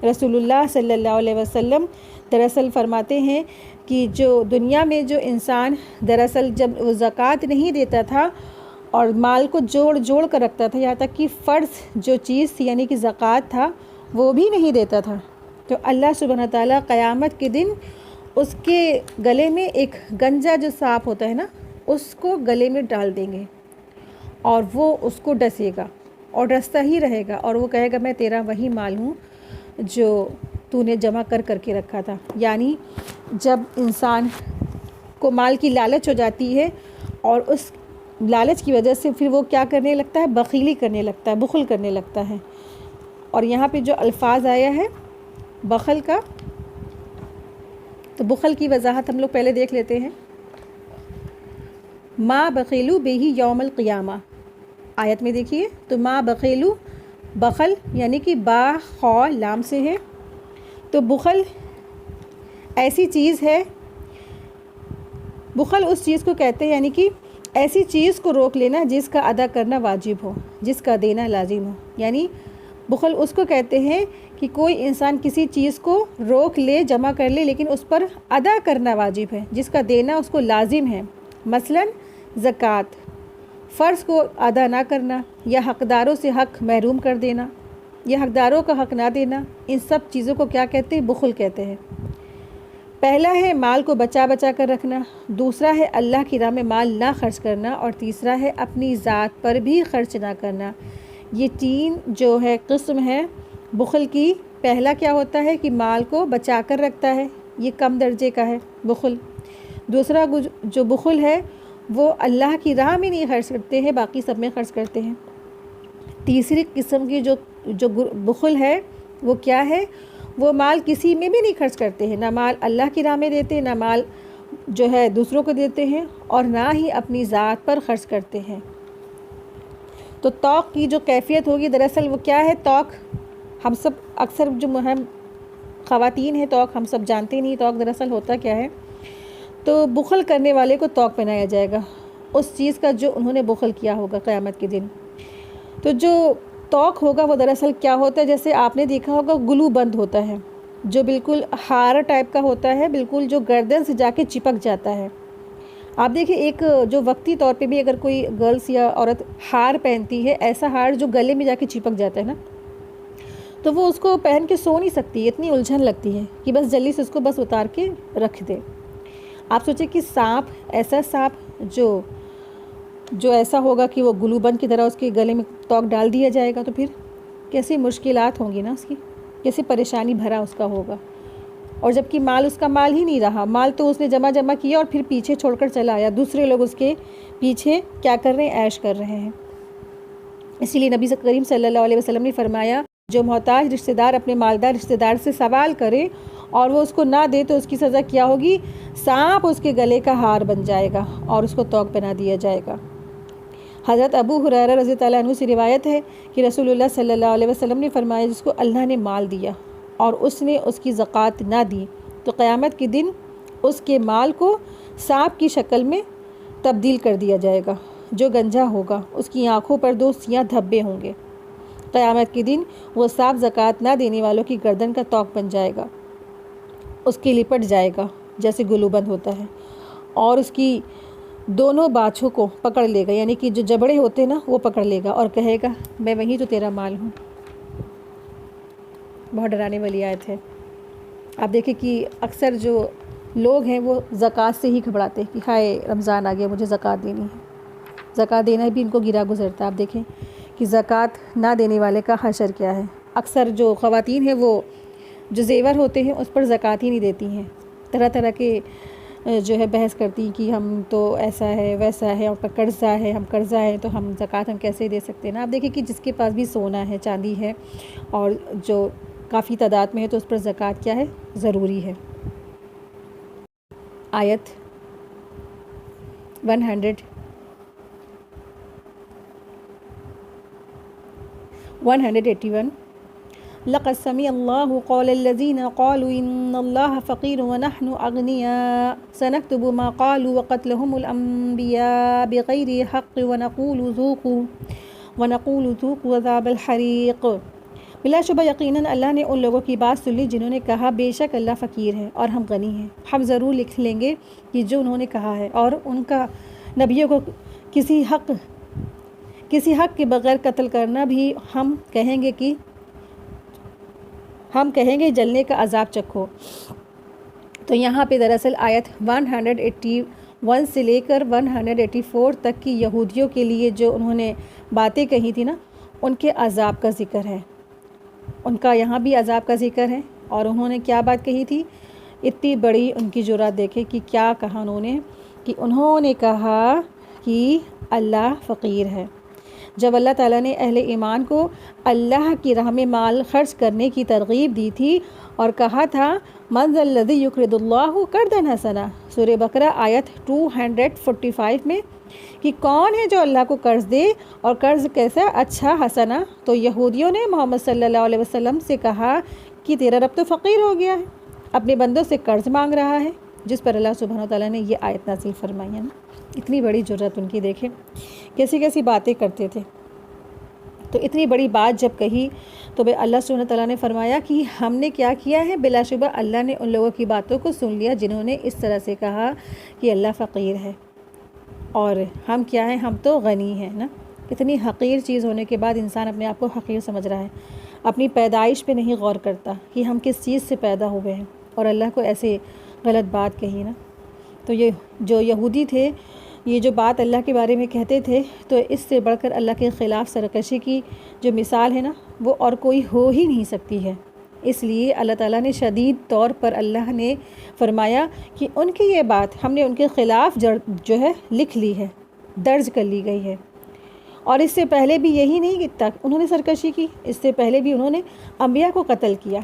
رسول اللہ صلی اللہ علیہ وسلم دراصل فرماتے ہیں کہ جو دنیا میں جو انسان دراصل جب وہ زکوٰۃ نہیں دیتا تھا اور مال کو جوڑ کر رکھتا تھا، یہاں تک کہ فرض جو چیز تھی یعنی کہ زکوٰۃ تھا وہ بھی نہیں دیتا تھا، تو اللہ سبحانہ تعالیٰ قیامت کے دن اس کے گلے میں ایک گنجا جو سانپ ہوتا ہے نا، اس کو گلے میں ڈال دیں گے، اور وہ اس کو ڈسے گا اور ڈستا ہی رہے گا، اور وہ کہے گا میں تیرا وہی مال ہوں جو تو نے جمع کر کے رکھا تھا۔ یعنی جب انسان کو مال کی لالچ ہو جاتی ہے اور اس لالچ کی وجہ سے پھر وہ کیا کرنے لگتا ہے، بخیلی کرنے لگتا ہے، بخل کرنے لگتا ہے۔ اور یہاں پہ جو الفاظ آیا ہے بخل کا، تو بخل کی وضاحت ہم لوگ پہلے دیکھ لیتے ہیں۔ ما بخیلو بہی یوم القیامہ، آیت میں دیکھیے تو ما بخیلو، بخل یعنی کہ با خو لام سے ہے، تو بخل ایسی چیز ہے، بخل اس چیز کو کہتے ہیں یعنی کہ ایسی چیز کو روک لینا جس کا ادا کرنا واجب ہو، جس کا دینا لازم ہو۔ یعنی بخل اس کو کہتے ہیں کہ کوئی انسان کسی چیز کو روک لے، جمع کر لے، لیکن اس پر ادا کرنا واجب ہے، جس کا دینا اس کو لازم ہے۔ مثلاً زکوٰۃ، فرض کو ادا نہ کرنا، یا حقداروں سے حق محروم کر دینا، یا حقداروں کا حق نہ دینا، ان سب چیزوں کو کیا کہتے ہیں، بخل کہتے ہیں۔ پہلا ہے مال کو بچا کر رکھنا، دوسرا ہے اللہ کی راہ میں مال نہ خرچ کرنا، اور تیسرا ہے اپنی ذات پر بھی خرچ نہ کرنا۔ یہ تین جو ہے قسم ہے بخل کی۔ پہلا کیا ہوتا ہے کہ مال کو بچا کر رکھتا ہے، یہ کم درجے کا ہے بخل۔ دوسرا جو بخل ہے وہ اللہ کی راہ میں نہیں خرچ کرتے ہیں، باقی سب میں خرچ کرتے ہیں۔ تیسری قسم کی جو بخل ہے وہ کیا ہے، وہ مال کسی میں بھی نہیں خرچ کرتے ہیں، نہ مال اللہ کی راہ میں دیتے ہیں، نہ مال جو ہے دوسروں کو دیتے ہیں، اور نہ ہی اپنی ذات پر خرچ کرتے ہیں۔ تو طوق کی جو کیفیت ہوگی دراصل وہ کیا ہے، طوق ہم سب اکثر جو ہم خواتین ہیں طوق ہم سب جانتے نہیں، طوق دراصل ہوتا کیا ہے۔ تو بخل کرنے والے کو طوق پہنایا جائے گا اس چیز کا جو انہوں نے بخل کیا ہوگا قیامت کے دن۔ تو جو طوق ہوگا وہ دراصل کیا ہوتا ہے، جیسے آپ نے دیکھا ہوگا گلو بند ہوتا ہے جو بالکل ہار ٹائپ کا ہوتا ہے، بالکل جو گردن سے جا کے چپک جاتا ہے۔ آپ دیکھیں ایک جو وقتی طور پہ بھی اگر کوئی گرلس یا عورت ہار پہنتی ہے، ایسا ہار جو گلے میں جا کے چپک جاتا ہے نا، تو وہ اس کو پہن کے سو نہیں سکتی، اتنی الجھن لگتی ہے کہ بس جلدی سے اس کو بس اتار کے رکھ دے۔ آپ سوچیں کہ سانپ، ایسا سانپ جو ایسا ہوگا کہ وہ گلو بند کی طرح اس کے گلے میں طوق ڈال دیا جائے گا، تو پھر کیسی مشکلات ہوں گی نا اس کی، کیسی پریشانی بھرا اس کا ہوگا۔ اور جب کہ مال اس کا مال ہی نہیں رہا، مال تو اس نے جمع کیا اور پھر پیچھے چھوڑ کر چلا آیا، دوسرے لوگ اس کے پیچھے کیا کر رہے ہیں، عیش کر رہے ہیں۔ اسی لیے نبی کریم صلی اللہ علیہ وسلم نے فرمایا جو محتاج رشتہ دار اپنے مالدار رشتہ دار سے سوال کرے اور وہ اس کو نہ دے تو اس کی سزا کیا ہوگی؟ سانپ اس کے گلے کا ہار بن جائے گا اور اس کو طوق بنا دیا جائے گا۔ حضرت ابو ہریرہ رضی اللہ عنہ سے روایت ہے کہ رسول اللہ صلی اللہ علیہ وسلم نے فرمایا، جس کو اللہ نے مال دیا اور اس نے اس کی زکوٰۃ نہ دی تو قیامت کے دن اس کے مال کو سانپ کی شکل میں تبدیل کر دیا جائے گا۔ جو گنجا ہوگا اس کی آنکھوں پر 2 سیاہ دھبے ہوں گے۔ قیامت کے دن وہ سانپ زکوٰۃ نہ دینے والوں کی گردن کا طوق بن جائے گا، اس کی لپٹ جائے گا جیسے گلو بند ہوتا ہے، اور اس کی دونوں باچھوں کو پکڑ لے گا، یعنی کہ جو جبڑے ہوتے ہیں نا وہ پکڑ لے گا اور کہے گا میں وہی تو تیرا مال ہوں۔ بہت ڈرانے والی آیت ہے۔ آپ دیکھیں کہ اکثر جو لوگ ہیں وہ زکوٰۃ سے ہی گھبراتے ہیں کہ ہائے رمضان آ گیا، مجھے زکوٰۃ دینی ہے۔ زکوٰۃ دینا بھی ان کو گرا گزرتا ہے۔ آپ دیکھیں کہ زکوٰۃ نہ دینے والے کا حشر کیا ہے۔ اکثر جو خواتین ہیں وہ جو زیور ہوتے ہیں اس پر زکوٰۃ ہی نہیں دیتی ہیں، طرح طرح کے جو ہے بحث کرتی ہیں کہ ہم تو ایسا ہے ویسا ہے، ہم پر قرضہ ہے، ہم قرضہ ہے تو ہم زکوٰۃ ہم کیسے دے سکتے ہیں نا۔ آپ دیکھیں کہ جس کے پاس بھی سونا ہے، چاندی ہے اور جو کافی تعداد میں ہے تو اس پر زکوٰۃ کیا ہے؟ ضروری ہے۔ آیت 181 لقد سمع الله قول الذين قالوا إن الله فقير ونحن أغنياء سنكتب ما قالوا وقتلهم الأنبياء بغير حق ونقول ذوقوا عذاب الحريق۔ بلا شبہ یقیناً اللہ نے ان لوگوں کی بات سن لی جنہوں نے کہا بے شک اللہ فقیر ہے اور ہم غنی ہیں، ہم ضرور لکھ لیں گے کہ جو انہوں نے کہا ہے، اور ان کا نبیوں کو کسی حق کے بغیر قتل کرنا بھی ہم کہیں گے جلنے کا عذاب چکھو۔ تو یہاں پہ دراصل آیت 181 سے لے کر 184 تک کی یہودیوں کے لیے جو انہوں نے باتیں کہی تھی نا، ان کے عذاب کا ذکر ہے۔ ان کا یہاں بھی عذاب کا ذکر ہے، اور انہوں نے کیا بات کہی تھی؟ اتنی بڑی ان کی جرأت دیکھیں کہ کیا کہا انہوں نے کہا کہ اللہ فقیر ہے۔ جب اللہ تعالیٰ نے اہل ایمان کو اللہ کی راہ میں مال خرچ کرنے کی ترغیب دی تھی اور کہا تھا من ذا الذی یقرض اللہ قرضا حسنا، سورہ بقرہ آیت 245 میں، کہ کون ہے جو اللہ کو قرض دے اور قرض کیسا اچھا حسنا، تو یہودیوں نے محمد صلی اللہ علیہ وسلم سے کہا کہ تیرا رب تو فقیر ہو گیا ہے، اپنے بندوں سے قرض مانگ رہا ہے، جس پر اللہ سبحانہ وتعالیٰ نے یہ آیت نازل فرمائی ہے نا۔ اتنی بڑی جرأت ان کی، دیکھیں کیسی باتیں کرتے تھے۔ تو اتنی بڑی بات جب کہی تو اللہ سبحانہ وتعالیٰ نے فرمایا کہ ہم نے کیا کیا ہے؟ بلا شبہ اللہ نے ان لوگوں کی باتوں کو سن لیا جنہوں نے اس طرح سے کہا کہ اللہ فقیر ہے اور ہم کیا ہیں؟ ہم تو غنی ہیں نا۔ اتنی حقیر چیز ہونے کے بعد انسان اپنے آپ کو حقیر سمجھ رہا ہے، اپنی پیدائش پہ نہیں غور کرتا کہ ہم کس چیز سے پیدا ہوئے ہیں، اور اللہ کو ایسے غلط بات کہی نا۔ تو یہ جو یہودی تھے، یہ جو بات اللہ کے بارے میں کہتے تھے، تو اس سے بڑھ کر اللہ کے خلاف سرکشی کی جو مثال ہے نا، وہ اور کوئی ہو ہی نہیں سکتی ہے۔ اس لیے اللہ تعالیٰ نے شدید طور پر اللہ نے فرمایا کہ ان کی یہ بات ہم نے ان کے خلاف جو ہے لکھ لی ہے، درج کر لی گئی ہے۔ اور اس سے پہلے بھی یہی نہیں کہ انہوں نے سرکشی کی، اس سے پہلے بھی انہوں نے انبیاء کو قتل کیا۔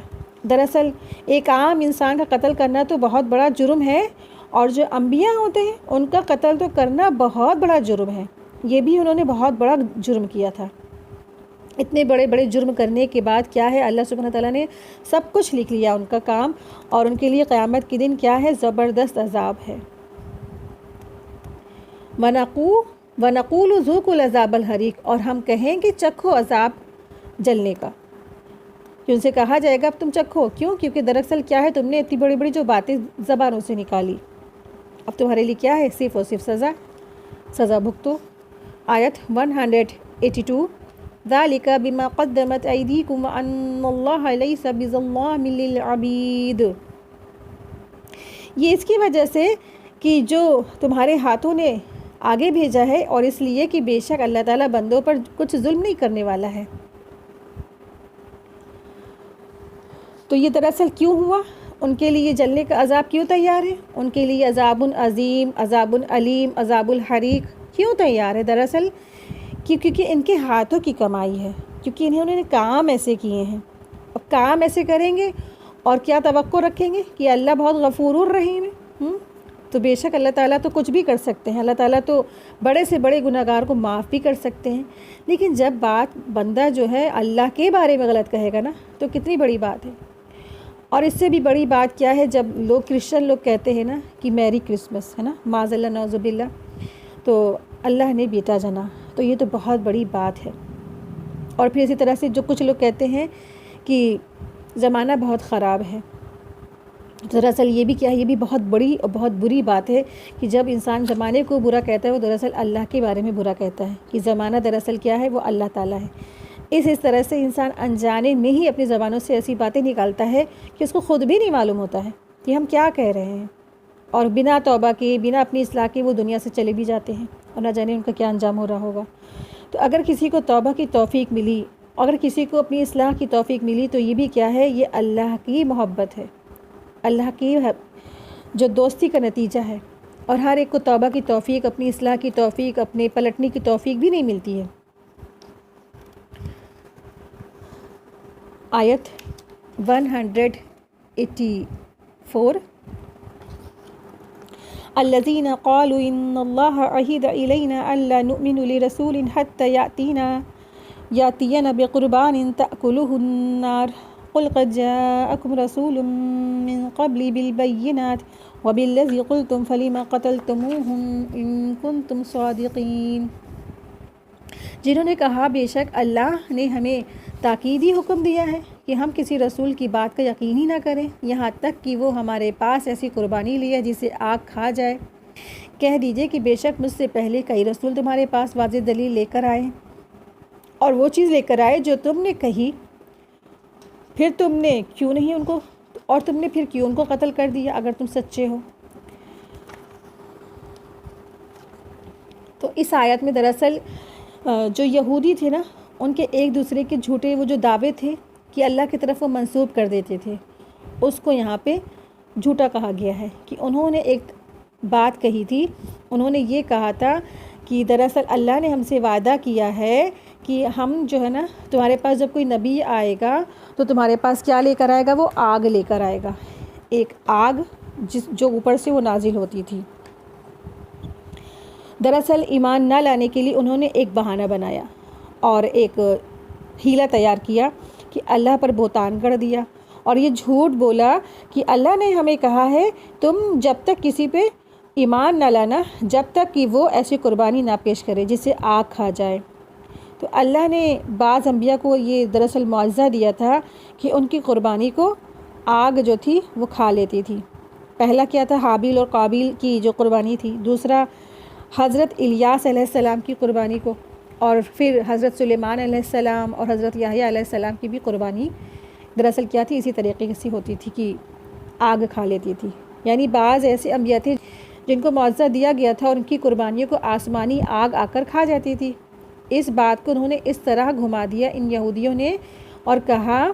دراصل ایک عام انسان کا قتل کرنا تو بہت بڑا جرم ہے، اور جو انبیاء ہوتے ہیں ان کا قتل تو کرنا بہت بڑا جرم ہے۔ یہ بھی انہوں نے بہت بڑا جرم کیا تھا۔ اتنے بڑے بڑے جرم کرنے کے بعد کیا ہے؟ اللہ سبحانہ تعالیٰ نے سب کچھ لکھ لیا ان کا کام، اور ان کے لیے قیامت کے دن کیا ہے؟ زبردست عذاب ہے۔ وَنَقُولُ ذُوقُوا الْعَذَابَ الْحَرِيقَ، اور ہم کہیں کہ چکھو عذاب جلنے کا، کہ ان سے کہا جائے گا اب تم چکھو۔ کیوں؟ کیونکہ دراصل کیا ہے؟ تم نے اتنی بڑی بڑی جو باتیں زبانوں سے نکالی، اب تمہارے لیے کیا ہے؟ صرف اور صرف سزا بھگتو۔ آیت 182 ذَلِكَ بِمَا قَدَّمَتْ أَيْدِيكُمْ وَأَنَّ اللَّهَ لَيْسَ بِظَلَّامٍ لِّلْعَبِيدِ، یہ اس کی وجہ سے کہ جو تمہارے ہاتھوں نے آگے بھیجا ہے، اور اس لیے کہ بے شک اللہ تعالیٰ بندوں پر کچھ ظلم نہیں کرنے والا ہے۔ تو یہ دراصل کیوں ہوا؟ ان کے لیے جلنے کا عذاب کیوں تیار ہے؟ ان کے لیے عذاب عظیم، عذاب علیم، عذاب الحریق کیوں تیار ہے؟ دراصل کیونکہ ان کے ہاتھوں کی کمائی ہے، کیونکہ انہوں نے کام ایسے کیے ہیں، اور کام ایسے کریں گے اور کیا توقع رکھیں گے کہ اللہ بہت غفور الرحیم ہے۔ تو بے شک اللہ تعالیٰ تو کچھ بھی کر سکتے ہیں، اللہ تعالیٰ تو بڑے سے بڑے گناہگار کو معاف بھی کر سکتے ہیں، لیکن جب بات بندہ جو ہے اللہ کے بارے میں غلط کہے گا نا تو کتنی بڑی بات ہے۔ اور اس سے بھی بڑی بات کیا ہے، جب لوگ کرسچن لوگ کہتے ہیں نا کہ میری کرسمس ہے نا، معاذ اللہ نعوذ باللہ، تو اللہ نے بیٹا جنا، تو یہ تو بہت بڑی بات ہے۔ اور پھر اسی طرح سے جو کچھ لوگ کہتے ہیں کہ زمانہ بہت خراب ہے، دراصل یہ بھی کیا ہے، یہ بھی بہت بڑی اور بہت بری بات ہے کہ جب انسان زمانے کو برا کہتا ہے وہ دراصل اللہ کے بارے میں برا کہتا ہے، کہ زمانہ دراصل کیا ہے، وہ اللہ تعالیٰ ہے۔ اس طرح سے انسان انجانے میں ہی اپنی زبانوں سے ایسی باتیں نکالتا ہے کہ اس کو خود بھی نہیں معلوم ہوتا ہے کہ ہم کیا کہہ رہے ہیں، اور بنا توبہ کے، بنا اپنی اصلاح کے وہ دنیا سے چلے بھی جاتے ہیں، اور نہ جانے ان کا کیا انجام ہو رہا ہوگا۔ تو اگر کسی کو توبہ کی توفیق ملی، اگر کسی کو اپنی اصلاح کی توفیق ملی، تو یہ بھی کیا ہے، یہ اللہ کی محبت ہے، اللہ کی جو دوستی کا نتیجہ ہے۔ اور ہر ایک کو توبہ کی توفیق، اپنی اصلاح کی توفیق، اپنے پلٹنے کی توفیق بھی نہیں ملتی ہے۔ آیت 184، الذين قالوا إن الله عهد إلينا ألا نؤمن لرسول حتى يأتينا بقربان تأكله النار قل قد جاءكم رسول من قبل بالبينات وبالذي قلتم فلما قتلتموهم إن كنتم صادقين۔ جنہوں نے کہا بے شک اللہ نے ہمیں تاکیدی حکم دیا ہے کہ ہم کسی رسول کی بات کا یقین ہی نہ کریں یہاں تک کہ وہ ہمارے پاس ایسی قربانی لے جسے آگ کھا جائے۔ کہہ دیجئے کہ بے شک مجھ سے پہلے کئی رسول تمہارے پاس واضح دلیل لے کر آئے، اور وہ چیز لے کر آئے جو تم نے کہی، پھر تم نے کیوں نہیں ان کو، اور تم نے پھر کیوں ان کو قتل کر دیا اگر تم سچے ہو۔ تو اس آیت میں دراصل جو یہودی تھے نا، ان کے ایک دوسرے کے جھوٹے وہ جو دعوے تھے کہ اللہ کی طرف وہ منسوب کر دیتے تھے، اس کو یہاں پہ جھوٹا کہا گیا ہے کہ انہوں نے ایک بات کہی تھی، انہوں نے یہ کہا تھا کہ دراصل اللہ نے ہم سے وعدہ کیا ہے کہ ہم جو ہے نا تمہارے پاس جب کوئی نبی آئے گا تو تمہارے پاس کیا لے کر آئے گا، وہ آگ لے کر آئے گا، ایک آگ جو اوپر سے وہ نازل ہوتی تھی۔ دراصل ایمان نہ لانے کے لیے انہوں نے ایک بہانہ بنایا اور ایک ہیلہ تیار کیا کہ اللہ پر بہتان گڑھ دیا، اور یہ جھوٹ بولا کہ اللہ نے ہمیں کہا ہے تم جب تک کسی پہ ایمان نہ لانا جب تک کہ وہ ایسی قربانی نہ پیش کرے جسے آگ کھا جائے۔ تو اللہ نے بعض انبیاء کو یہ دراصل معجزہ دیا تھا کہ ان کی قربانی کو آگ جو تھی وہ کھا لیتی تھی۔ پہلا کیا تھا، حابیل اور قابیل کی جو قربانی تھی، دوسرا حضرت الیاس علیہ السلام کی قربانی کو، اور پھر حضرت سلیمان علیہ السلام اور حضرت یحییٰ علیہ السلام کی بھی قربانی دراصل کیا تھی، اسی طریقے سے ہوتی تھی کہ آگ کھا لیتی تھی۔ یعنی بعض ایسے انبیاء تھے جن کو معجزہ دیا گیا تھا اور ان کی قربانیوں کو آسمانی آگ آ کر کھا جاتی تھی۔ اس بات کو انہوں نے اس طرح گھما دیا ان یہودیوں نے، اور کہا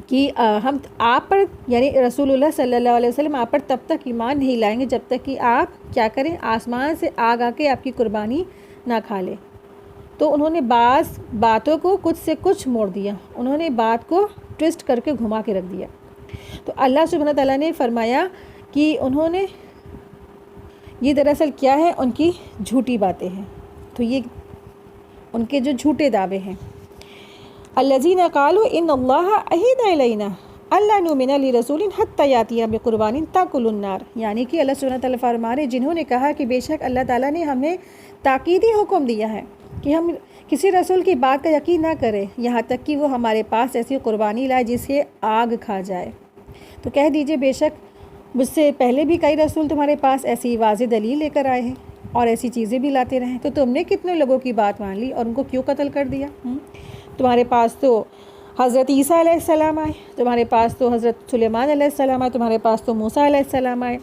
کہ ہم آپ پر یعنی رسول اللہ صلی اللہ علیہ وسلم آپ پر تب تک ایمان نہیں لائیں گے جب تک کہ آپ کیا کریں، آسمان سے آگ آ کے آپ کی قربانی نہ کھا لے۔ تو انہوں نے بعض باتوں کو کچھ سے کچھ موڑ دیا، انہوں نے بات کو ٹوسٹ کر کے گھما کے رکھ دیا۔ تو اللہ سبحانہ تعالیٰ نے فرمایا کہ انہوں نے یہ دراصل کیا ہے، ان کی جھوٹی باتیں ہیں، تو یہ ان کے جو جھوٹے دعوے ہیں۔ الذین قالوا ان اللہ عہد الینا الا نؤمن لرسول حتی یأتی بقربان تأکل النار، یعنی کہ اللہ سبحانہ تعالیٰ فرما رہے جنہوں نے کہا کہ بے شک اللہ تعالیٰ نے ہمیں تاکیدی حکم دیا ہے کہ ہم کسی رسول کی بات کا یقین نہ کریں یہاں تک کہ وہ ہمارے پاس ایسی قربانی لائے جسے آگ کھا جائے۔ تو کہہ دیجئے بے شک مجھ سے پہلے بھی کئی رسول تمہارے پاس ایسی واضح دلیل لے کر آئے ہیں اور ایسی چیزیں بھی لاتے رہے، تو تم نے کتنے لوگوں کی بات مان لی اور ان کو کیوں قتل کر دیا؟ تمہارے پاس تو حضرت عیسیٰ علیہ السلام آئے، تمہارے پاس تو حضرت سلیمان علیہ السلام آئے، تمہارے پاس تو موسیٰ علیہ السلام آئے،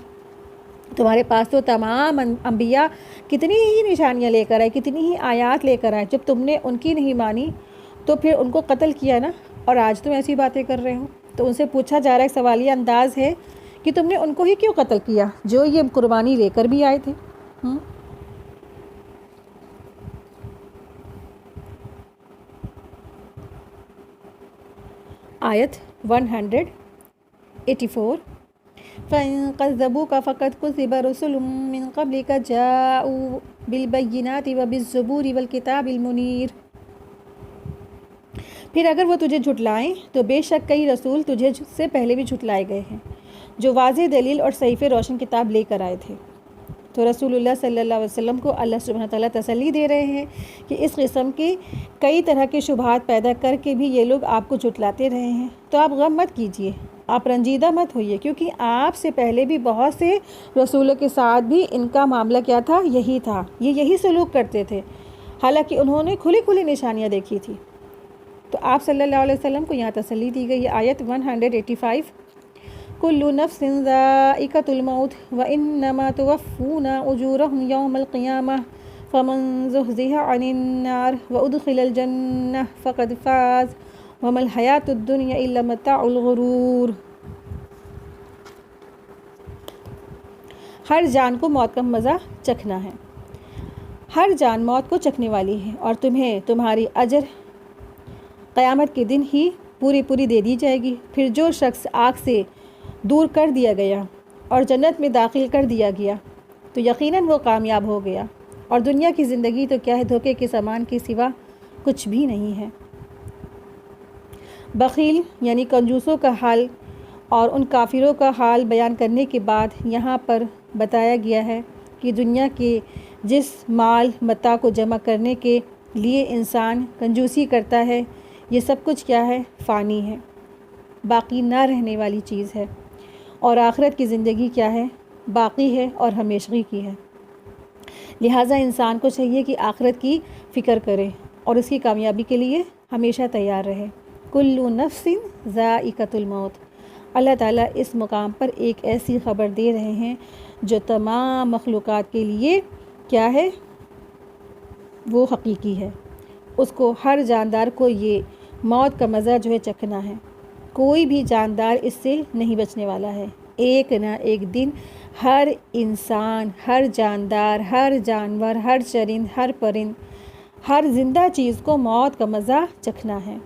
تمہارے پاس تو تمام انبیاء کتنی ہی نشانیاں لے کر آئے، کتنی ہی آیات لے کر آئے۔ جب تم نے ان کی نہیں مانی تو پھر ان کو قتل کیا نا، اور آج تم ایسی باتیں کر رہے ہو۔ تو ان سے پوچھا جا رہا ہے، ایک سوالیہ انداز ہے کہ تم نے ان کو ہی کیوں قتل کیا جو یہ قربانی لے کر بھی آئے تھے۔ آیت 184 فَإِن كَذَّبُوكَ فَقَدْ كُذِّبَ رُسُلٌ مِّن قَبْلِكَ جَاءُوا بِالْبَيِّنَاتِ وَبِالزُّبُورِ وَالْكِتَابِ الْمُنِيرِ۔ پھر اگر وہ تجھے جھٹلائیں تو بے شک کئی رسول تجھے سے پہلے بھی جھٹلائے گئے ہیں جو واضح دلیل اور صحیفے روشن کتاب لے کر آئے تھے۔ تو رسول اللہ صلی اللہ علیہ وسلم کو اللہ سبحانہ تعالیٰ تسلی دے رہے ہیں کہ اس قسم کی کئی طرح کے شبہات پیدا کر کے بھی یہ لوگ آپ کو جھٹلاتے رہے ہیں، تو آپ غم مت کیجیے، آپ رنجیدہ مت ہوئیے، کیونکہ آپ سے پہلے بھی بہت سے رسولوں کے ساتھ بھی ان کا معاملہ کیا تھا؟ یہی تھا، یہ یہی سلوک کرتے تھے، حالانکہ انہوں نے کھلی کھلی نشانیاں دیکھی تھی۔ تو آپ صلی اللہ علیہ وسلم کو یہاں تسلی دی گئی ہے۔ آیت 185 کل نفس ذائقۃ الموت وانما توفون اجورهم یوم القیامہ فمن زحزح عن النار وادخل الجنہ فقد فاز وما الحیاۃ الدنیا الا متاع الغرور۔ ہر جان کو موت کا مزہ چکھنا ہے، ہر جان موت کو چکھنے والی ہے، اور تمہیں تمہاری اجر قیامت کے دن ہی پوری دے دی جائے گی۔ پھر جو شخص آگ سے دور کر دیا گیا اور جنت میں داخل کر دیا گیا تو یقیناً وہ کامیاب ہو گیا، اور دنیا کی زندگی تو کیا ہے، دھوکے کے سامان کے سوا کچھ بھی نہیں ہے۔ بخیل یعنی کنجوسوں کا حال اور ان کافروں کا حال بیان کرنے کے بعد یہاں پر بتایا گیا ہے کہ دنیا کے جس مال متاع کو جمع کرنے کے لیے انسان کنجوسی کرتا ہے، یہ سب کچھ کیا ہے؟ فانی ہے، باقی نہ رہنے والی چیز ہے، اور آخرت کی زندگی کیا ہے؟ باقی ہے اور ہمیشگی کی ہے۔ لہٰذا انسان کو چاہیے کہ آخرت کی فکر کرے اور اس کی کامیابی کے لیے ہمیشہ تیار رہے۔ کل نفس ذائقۃ الموت۔ اللہ تعالیٰ اس مقام پر ایک ایسی خبر دے رہے ہیں جو تمام مخلوقات کے لیے کیا ہے؟ وہ حقیقی ہے۔ اس کو ہر جاندار کو یہ موت کا مزہ جو ہے چکھنا ہے، کوئی بھی جاندار اس سے نہیں بچنے والا ہے۔ ایک نہ ایک دن ہر انسان، ہر جاندار، ہر جانور، ہر چرند، ہر پرند، ہر زندہ چیز کو موت کا مزہ چکھنا ہے۔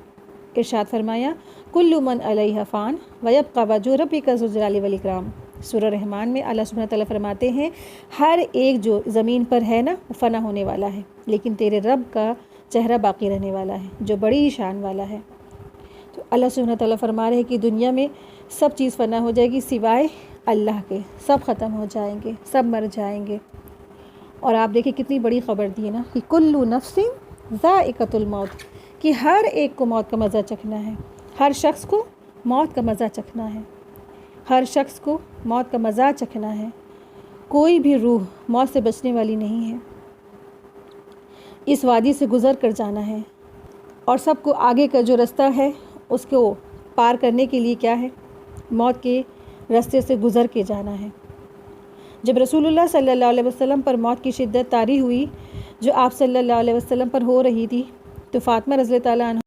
ارشاد فرمایا کل من علیہا فان ویبقی وجہ ربک ذو الجلال والاکرام۔ سورہ رحمان میں اللہ سبحانہ تعالیٰ فرماتے ہیں ہر ایک جو زمین پر ہے نا وہ فنا ہونے والا ہے، لیکن تیرے رب کا چہرہ باقی رہنے والا ہے جو بڑی شان والا ہے۔ تو اللہ سبحانہ تعالیٰ فرما رہے ہیں کہ دنیا میں سب چیز فنا ہو جائے گی سوائے اللہ کے، سب ختم ہو جائیں گے، سب مر جائیں گے۔ اور آپ دیکھیں کتنی بڑی خبر دی ہے نا کہ کل نفس ذائقۃ الموت، کہ ہر ایک کو موت کا مزہ چکھنا ہے، ہر شخص کو موت کا مزہ چکھنا ہے، ہر شخص کو موت کا مزہ چکھنا ہے، کوئی بھی روح موت سے بچنے والی نہیں ہے۔ اس وادی سے گزر کر جانا ہے، اور سب کو آگے کا جو رستہ ہے اس کو پار کرنے کے لیے کیا ہے؟ موت کے راستے سے گزر کے جانا ہے۔ جب رسول اللہ صلی اللہ علیہ وسلم پر موت کی شدت طاری ہوئی جو آپ صلی اللہ علیہ وسلم پر ہو رہی تھی، تو فاطمہ رضی اللہ تعالیٰ عنہ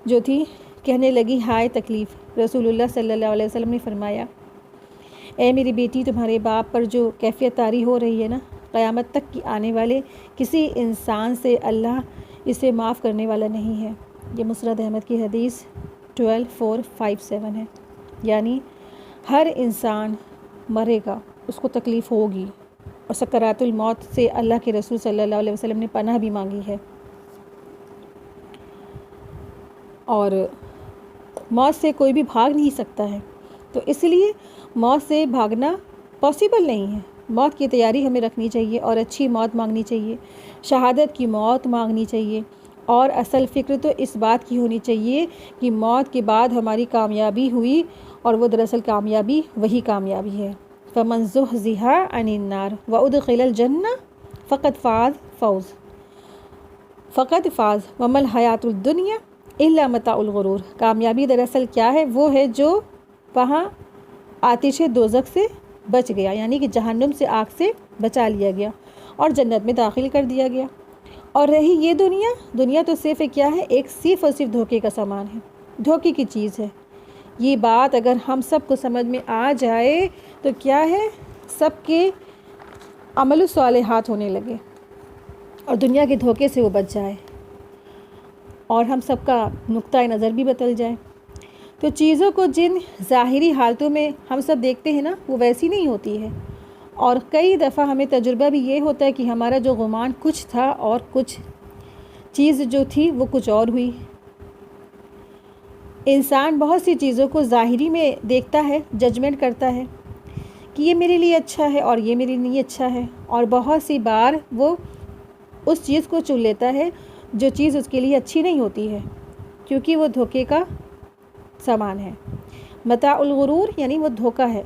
جو تھی کہنے لگی ہائے تکلیف۔ رسول اللہ صلی اللہ علیہ وسلم نے فرمایا اے میری بیٹی، تمہارے باپ پر جو کیفیت طاری ہو رہی ہے نا، قیامت تک کی آنے والے کسی انسان سے اللہ اسے معاف کرنے والا نہیں ہے۔ یہ مسند احمد کی حدیث 12457 ہے، یعنی ہر انسان مرے گا، اس کو تکلیف ہوگی، اور سکرات الموت سے اللہ کے رسول صلی اللہ علیہ وسلم نے پناہ بھی مانگی ہے، اور موت سے کوئی بھی بھاگ نہیں سکتا ہے، تو اس لیے موت سے بھاگنا پاسبل نہیں ہے۔ موت کی تیاری ہمیں رکھنی چاہیے اور اچھی موت مانگنی چاہیے، شہادت کی موت مانگنی چاہیے، اور اصل فکر تو اس بات کی ہونی چاہیے کہ موت کے بعد ہماری کامیابی ہوئی، اور وہ دراصل کامیابی وہی کامیابی ہے۔ فمن زحزح عن النار وادخل الجنہ فقد فاز وما الحیاۃ الدنیا الا متاع الغرور۔ کامیابی دراصل کیا ہے؟ وہ ہے جو وہاں آتش دوزخ سے بچ گیا، یعنی کہ جہنم سے، آگ سے بچا لیا گیا اور جنت میں داخل کر دیا گیا۔ اور رہی یہ دنیا تو صرف کیا ہے؟ ایک صرف اور صرف دھوکے کا سامان ہے، دھوکے کی چیز ہے۔ یہ بات اگر ہم سب کو سمجھ میں آ جائے تو کیا ہے؟ سب کے عمل الصالحات ہونے لگے اور دنیا کے دھوکے سے وہ بچ جائے، اور ہم سب کا نقطہ نظر بھی بدل جائے۔ تو چیزوں کو جن ظاہری حالتوں میں ہم سب دیکھتے ہیں نا، وہ ویسی نہیں ہوتی ہے، اور کئی دفعہ ہمیں تجربہ بھی یہ ہوتا ہے کہ ہمارا جو گمان کچھ تھا اور کچھ چیز جو تھی وہ کچھ اور ہوئی۔ انسان بہت سی چیزوں کو ظاہری میں دیکھتا ہے، ججمنٹ کرتا ہے کہ یہ میرے لیے اچھا ہے اور یہ میرے لیے اچھا ہے، اور بہت سی بار وہ اس چیز کو چن لیتا ہے جو چیز اس کے لیے اچھی نہیں ہوتی ہے، کیونکہ وہ دھوکے کا سامان ہے۔ متاع الغرور یعنی وہ دھوکہ ہے۔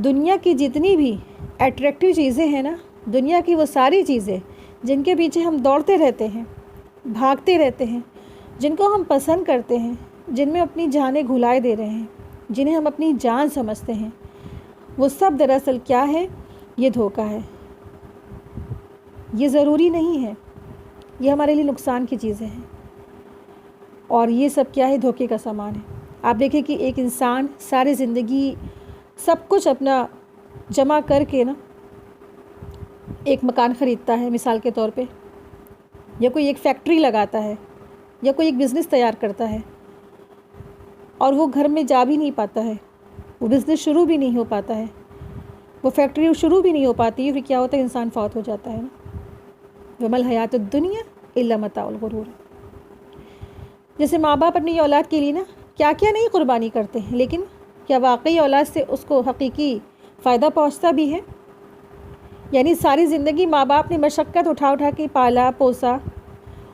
دنیا کی جتنی بھی اٹریکٹیو چیزیں ہیں نا، دنیا کی وہ ساری چیزیں جن کے پیچھے ہم دوڑتے رہتے ہیں، بھاگتے رہتے ہیں، جن کو ہم پسند کرتے ہیں، جن میں اپنی جانیں گھلائے دے رہے ہیں، جنہیں ہم اپنی جان سمجھتے ہیں، وہ سب دراصل کیا ہے؟ یہ دھوکہ ہے۔ یہ ضروری نہیں ہے، یہ ہمارے لیے نقصان کی چیزیں ہیں، اور یہ سب کیا ہے؟ دھوکے کا سامان ہے۔ آپ دیکھیں کہ ایک انسان ساری زندگی سب کچھ اپنا جمع کر کے نا ایک مکان خریدتا ہے مثال کے طور پہ، یا کوئی ایک فیکٹری لگاتا ہے، یا کوئی ایک بزنس تیار کرتا ہے، اور وہ گھر میں جا بھی نہیں پاتا ہے، وہ بزنس شروع بھی نہیں ہو پاتا ہے، وہ فیکٹری شروع بھی نہیں ہو پاتی ہے، پھر کیا ہوتا ہے؟ انسان فوت ہو جاتا ہے نا۔ وَمَا الْحَيَاةُ الدُّنْيَا إِلَّا مَتَاعُ الْغُرُورِ۔ جیسے ماں باپ اپنی اولاد کے لیے نا کیا کیا نہیں قربانی کرتے ہیں، لیکن کیا واقعی اولاد سے اس کو حقیقی فائدہ پہنچتا بھی ہے؟ یعنی ساری زندگی ماں باپ نے مشقت اٹھا اٹھا کے پالا پوسا،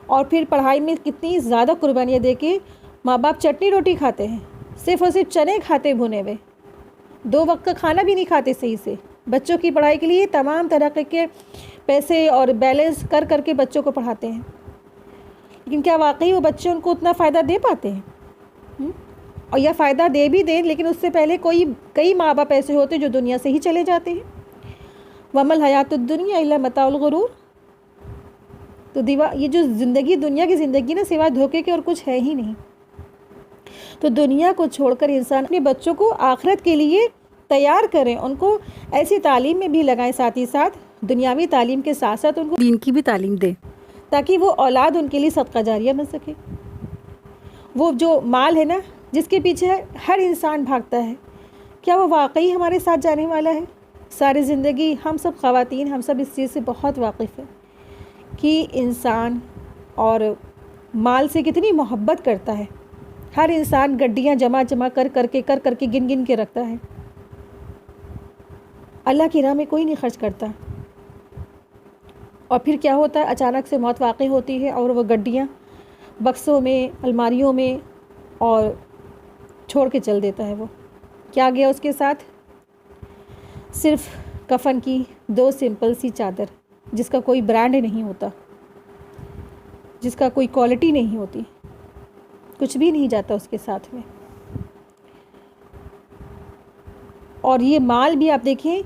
اور پھر پڑھائی میں کتنی زیادہ قربانیاں دے کے ماں باپ چٹنی روٹی کھاتے ہیں، صرف اور صرف چنے کھاتے بھنے ہوئے، 2 وقت کا کھانا بھی نہیں کھاتے صحیح سے، بچوں کی پڑھائی کے لیے تمام طرح کے پیسے اور بیلنس کر کر کے بچوں کو پڑھاتے ہیں، لیکن کیا واقعی وہ بچے ان کو اتنا فائدہ دے پاتے ہیں؟ اور یا فائدہ دے بھی دیں، لیکن اس سے پہلے کئی ماں باپ ایسے ہوتے جو دنیا سے ہی چلے جاتے ہیں۔ وَمَا الْحَيَاةُ الدُّنْيَا إِلَّا مَتَاعُ الْغُرُورِ۔ تو یہ جو زندگی، دنیا کی زندگی نا سوائے دھوکے کے اور کچھ ہے ہی نہیں۔ تو دنیا کو چھوڑ کر انسان اپنے بچوں کو آخرت کے لیے تیار کریں، ان کو ایسی تعلیم میں بھی لگائیں، ساتھ ہی ساتھ دنیاوی تعلیم کے ساتھ ساتھ ان کو دین کی بھی تعلیم دیں، تاکہ وہ اولاد ان کے لیے صدقہ جاریہ بن سکے۔ وہ جو مال ہے نا جس کے پیچھے ہر انسان بھاگتا ہے، کیا وہ واقعی ہمارے ساتھ جانے والا ہے؟ ساری زندگی ہم سب خواتین، ہم سب اس چیز سے بہت واقف ہیں کہ انسان اور مال سے کتنی محبت کرتا ہے۔ ہر انسان گڈیاں جمع کر کے گن کے رکھتا ہے، اللہ کی راہ میں کوئی نہیں خرچ کرتا، اور پھر کیا ہوتا ہے؟ اچانک سے موت واقع ہوتی ہے اور وہ گڈیاں بکسوں میں، الماریوں میں اور چھوڑ کے چل دیتا ہے۔ وہ کیا گیا اس کے ساتھ؟ صرف کفن کی 2 سمپل سی چادر، جس کا کوئی برانڈ نہیں ہوتا، جس کا کوئی کوالٹی نہیں ہوتی، کچھ بھی نہیں جاتا اس کے ساتھ میں۔ اور یہ مال بھی آپ دیکھیں،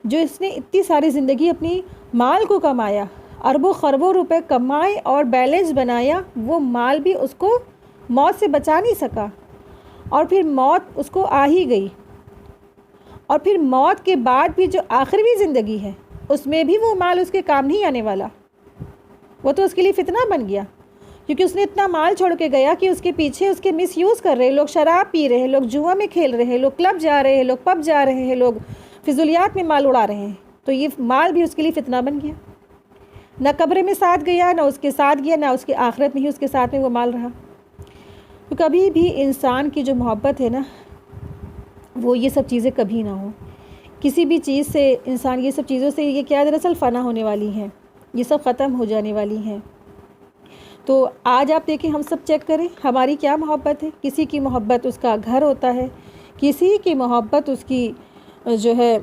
جو اس نے اتنی ساری زندگی اپنی مال کو کمایا، اربوں خربوں روپے کمائے اور بیلنس بنایا، وہ مال بھی اس کو موت سے بچا نہیں سکا، اور پھر موت اس کو آ ہی گئی، اور پھر موت کے بعد بھی جو آخری زندگی ہے اس میں بھی وہ مال اس کے کام نہیں آنے والا، وہ تو اس کے لیے فتنہ بن گیا، کیونکہ اس نے اتنا مال چھوڑ کے گیا کہ اس کے پیچھے اس کے مس یوز کر رہے ہیں لوگ، شراب پی رہے ہیں لوگ، جوا میں کھیل رہے ہیں لوگ، کلب جا رہے ہیں لوگ، پب جا رہے ہیں لوگ، فضولیات میں مال اڑا رہے ہیں، تو یہ مال بھی اس کے لیے فتنہ بن گیا، نہ قبر میں ساتھ گیا، نہ اس کے ساتھ گیا، نہ اس کے آخرت میں ہی اس کے ساتھ میں وہ مال رہا۔ تو کبھی بھی انسان کی جو محبت ہے نا، وہ یہ سب چیزیں کبھی نہ ہوں، کسی بھی چیز سے انسان یہ سب چیزوں سے یہ کیا دراصل فنا ہونے والی ہیں، یہ سب ختم ہو جانے والی ہیں۔ تو آج آپ دیکھیں، ہم سب چیک کریں ہماری کیا محبت ہے۔ کسی کی محبت اس کا گھر ہوتا ہے، کسی کی محبت اس کی جو ہے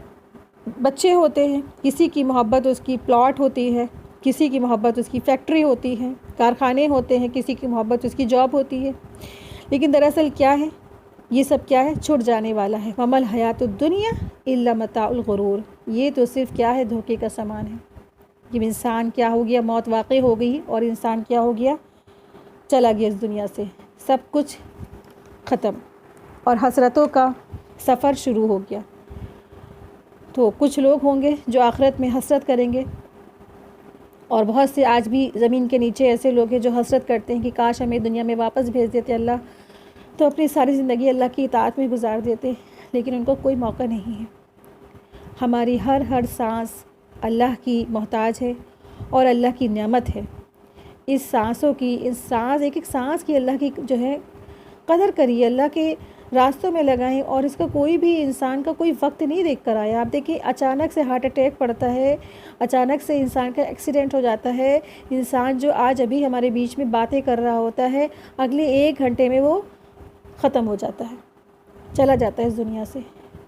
بچے ہوتے ہیں، کسی کی محبت اس کی پلاٹ ہوتی ہے، کسی کی محبت اس کی فیکٹری ہوتی ہے، کارخانے ہوتے ہیں، کسی کی محبت اس کی جاب ہوتی ہے، لیکن دراصل کیا ہے؟ یہ سب کیا ہے؟ چھوٹ جانے والا ہے۔ وَمَا الْحَيَاةُ الدُّنْيَا إِلَّا مَتَاعُ الْغُرُورِ۔ یہ تو صرف کیا ہے؟ دھوکے کا سامان ہے۔ جب انسان کیا ہو گیا؟ موت واقع ہو گئی، اور انسان کیا ہو گیا؟ چلا گیا اس دنیا سے، سب کچھ ختم، اور حسرتوں کا سفر شروع ہو گیا۔ تو کچھ لوگ ہوں گے جو آخرت میں حسرت کریں گے، اور بہت سے آج بھی زمین کے نیچے ایسے لوگ ہیں جو حسرت کرتے ہیں کہ کاش ہمیں دنیا میں واپس بھیج دیتے اللہ، تو اپنی ساری زندگی اللہ کی اطاعت میں گزار دیتے، لیکن ان کو کوئی موقع نہیں ہے۔ ہماری ہر سانس اللہ کی محتاج ہے اور اللہ کی نعمت ہے۔ اس سانسوں کی، ایک ایک سانس کی اللہ کی جو ہے قدر کریے، اللہ کے راستوں میں لگائیں، اور اس کا کوئی بھی انسان کا کوئی وقت نہیں دیکھ کر آیا۔ آپ دیکھیں اچانک سے ہارٹ اٹیک پڑتا ہے، اچانک سے انسان کا ایکسیڈنٹ ہو جاتا ہے، انسان جو آج ابھی ہمارے بیچ میں باتیں کر رہا ہوتا ہے اگلے 1 گھنٹے میں وہ ختم ہو جاتا ہے، چلا جاتا ہے اس دنیا سے،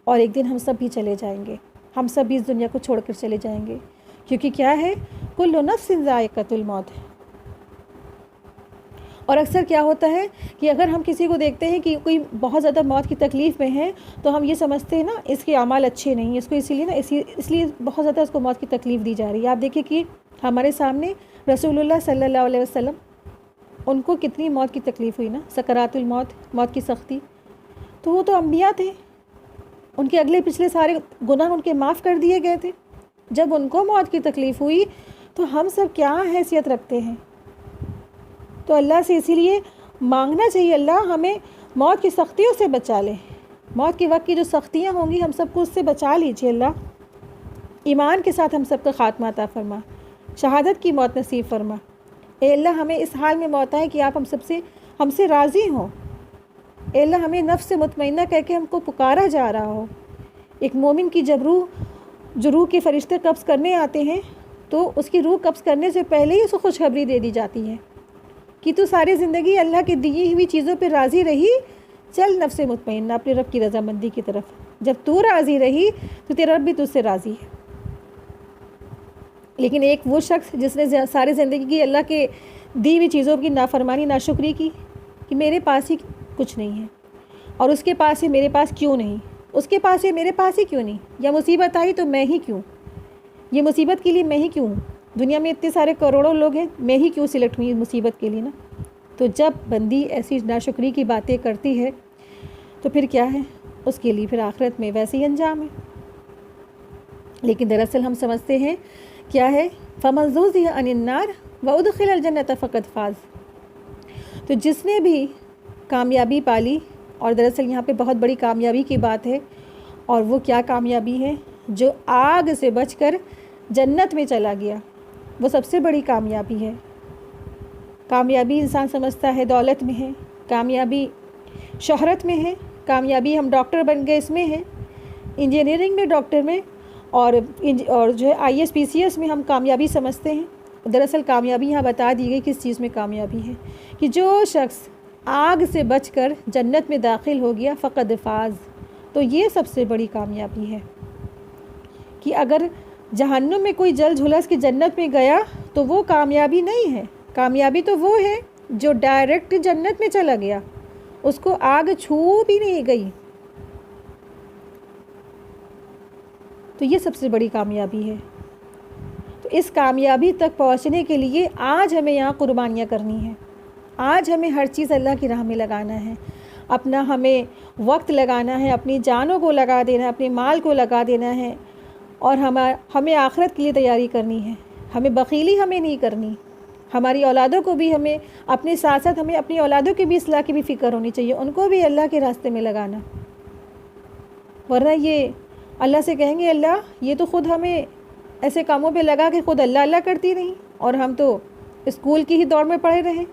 اور ایک دن ہم سب بھی چلے جائیں گے، ہم سب بھی اس دنیا کو چھوڑ کر چلے جائیں گے، کیونکہ کیا ہے، کل نفس ذائقۃ الموت ہے۔ اور اکثر کیا ہوتا ہے کہ اگر ہم کسی کو دیکھتے ہیں کہ کوئی بہت زیادہ موت کی تکلیف میں ہے تو ہم یہ سمجھتے ہیں نا اس کے اعمال اچھے نہیں، اس کو اس لیے بہت زیادہ اس کو موت کی تکلیف دی جا رہی ہے۔ آپ دیکھیں کہ ہمارے سامنے رسول اللہ صلی اللہ علیہ وسلم، ان کو کتنی موت کی تکلیف ہوئی نا، سکرات الموت، موت کی سختی، تو وہ تو انبیاء تھے، ان کے اگلے پچھلے سارے گناہ ان کے معاف کر دیے گئے تھے۔ جب ان کو موت کی تکلیف ہوئی تو ہم سب کیا حیثیت رکھتے ہیں؟ تو اللہ سے اسی لیے مانگنا چاہیے، اللہ ہمیں موت کی سختیوں سے بچا لے، موت کے وقت کی جو سختیاں ہوں گی ہم سب کو اس سے بچا لیجیے اللہ، ایمان کے ساتھ ہم سب کا خاتمہ عطا فرما، شہادت کی موت نصیب فرما۔ اے اللہ ہمیں اس حال میں موت آئے کہ آپ ہم سے راضی ہوں۔ اے اللہ ہمیں نفس مطمئنہ کہہ کے ہم کو پکارا جا رہا ہو۔ ایک مومن کی جب روح کے فرشتے قبض کرنے آتے ہیں تو اس کی روح قبض کرنے سے پہلے ہی اس کو خوشخبری دے دی جاتی ہے کہ تو ساری زندگی اللہ کی دی ہوئی چیزوں پہ راضی رہی، چل نفس مطمئنہ اپنے رب کی رضامندی کی طرف۔ جب تو راضی رہی تو تیرا رب بھی تجھ سے راضی ہے۔ لیکن ایک وہ شخص جس نے ساری زندگی کی اللہ کے دی ہوئی چیزوں کی نافرمانی، ناشکری کی، کہ میرے پاس ہی کچھ نہیں ہے، اور اس کے پاس ہے میرے پاس کیوں نہیں، اس کے پاس ہے میرے پاس ہی کیوں نہیں، یا مصیبت آئی تو میں ہی کیوں، یہ مصیبت کے لیے میں ہی کیوں، دنیا میں اتنے سارے کروڑوں لوگ ہیں، میں ہی کیوں سلیکٹ ہوئی مصیبت کے لیے نا۔ تو جب بندی ایسی ناشکری کی باتیں کرتی ہے تو پھر کیا ہے، اس کے لیے پھر آخرت میں ویسے ہی انجام ہے۔ لیکن دراصل ہم سمجھتے ہیں کیا ہے، فَمَن زُحْزِحَ عَنِ النَّارِ وَأُدْخِلَ الْجَنَّةَ فَقَدْ فَازَ۔ تو جس نے بھی کامیابی پالی، اور دراصل یہاں پہ بہت بڑی کامیابی کی بات ہے، اور وہ کیا کامیابی ہے، جو آگ سے بچ کر جنت میں چلا گیا، وہ سب سے بڑی کامیابی ہے۔ کامیابی انسان سمجھتا ہے دولت میں ہے، کامیابی شہرت میں ہے، کامیابی ہم ڈاکٹر بن گئے اس میں ہے، انجینئرنگ میں ڈاکٹر میں، اور جو ہے IAS PCS میں ہم کامیابی سمجھتے ہیں۔ دراصل کامیابی یہاں بتا دی گئی کس چیز میں کامیابی ہے، کہ جو شخص آگ سے بچ کر جنت میں داخل ہو گیا فقد فاز، تو یہ سب سے بڑی کامیابی ہے۔ کہ اگر جہنم میں کوئی جل جھلس کے جنت میں گیا تو وہ کامیابی نہیں ہے، کامیابی تو وہ ہے جو ڈائریکٹ جنت میں چلا گیا، اس کو آگ چھو بھی نہیں گئی، تو یہ سب سے بڑی کامیابی ہے۔ تو اس کامیابی تک پہنچنے کے لیے آج ہمیں یہاں قربانیاں کرنی ہیں، آج ہمیں ہر چیز اللہ کی راہ میں لگانا ہے، اپنا ہمیں وقت لگانا ہے، اپنی جانوں کو لگا دینا ہے، اپنے مال کو لگا دینا ہے، اور ہمیں آخرت کے لیے تیاری کرنی ہے، ہمیں بخیلی ہمیں نہیں کرنی، ہماری اولادوں کو بھی ہمیں اپنے ساتھ ساتھ ہمیں اپنی اولادوں کی بھی اصلاح کی بھی فکر ہونی چاہیے، ان کو بھی اللہ کے راستے میں لگانا، ورنہ یہ اللہ سے کہیں گے اللہ یہ تو خود ہمیں ایسے کاموں پہ لگا کہ خود اللہ اللہ کرتی رہیں، اور ہم تو اسکول کی ہی دوڑ میں پڑے رہیں،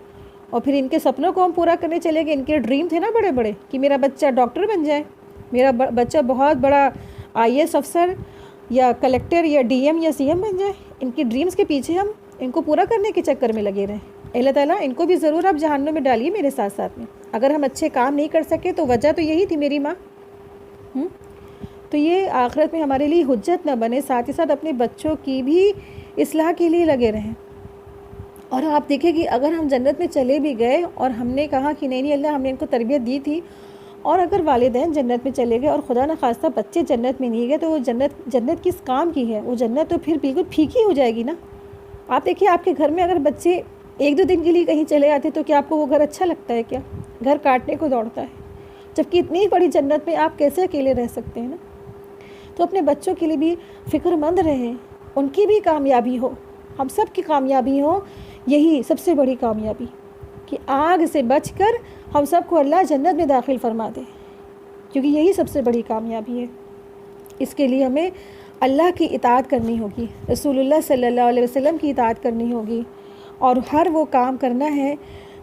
اور پھر ان کے سپنوں کو ہم پورا کرنے چلے گئے، ان کے ڈریم تھے نا بڑے بڑے کہ میرا بچہ ڈاکٹر بن جائے، میرا بچہ بہت بڑا IAS افسر یا کلیکٹر یا DM یا CM بن جائے، ان کی ڈریمز کے پیچھے ہم ان کو پورا کرنے کے چکر میں لگے رہیں۔ اللہ تعالیٰ ان کو بھی ضرور آپ جہنم میں ڈالیے میرے ساتھ ساتھ میں، اگر ہم اچھے کام نہیں کر سکے تو وجہ تو یہی تھی میری ماں، تو یہ آخرت میں ہمارے لیے حجت نہ بنے، ساتھ ہی ساتھ اپنے بچوں کی بھی اصلاح کے لیے لگے رہیں۔ اور آپ دیکھیں کہ اگر ہم جنت میں چلے بھی گئے اور ہم نے کہا کہ نہیں اللہ ہم نے ان کو تربیت دی تھی، اور اگر والدین جنت میں چلے گئے اور خدا نہ خواستہ بچے جنت میں نہیں گئے تو وہ جنت کس کام کی ہے، وہ جنت تو پھر بالکل پھیکی ہو جائے گی نا۔ آپ دیکھیے آپ کے گھر میں اگر بچے 1-2 دن کے لیے کہیں چلے آتے تو کیا آپ کو وہ گھر اچھا لگتا ہے؟ کیا گھر کاٹنے کو دوڑتا ہے؟ جبکہ اتنی بڑی جنت میں آپ کیسے اکیلے رہ سکتے ہیں نا۔ تو اپنے بچوں کے لیے بھی فکر مند رہیں، ان کی بھی کامیابی ہو، ہم سب کی کامیابی ہو، یہی سب سے بڑی کامیابی کہ آگ سے بچ کر ہم سب کو اللہ جنت میں داخل فرما دے، کیونکہ یہی سب سے بڑی کامیابی ہے۔ اس کے لیے ہمیں اللہ کی اطاعت کرنی ہوگی، رسول اللہ صلی اللہ علیہ وسلم کی اطاعت کرنی ہوگی، اور ہر وہ کام کرنا ہے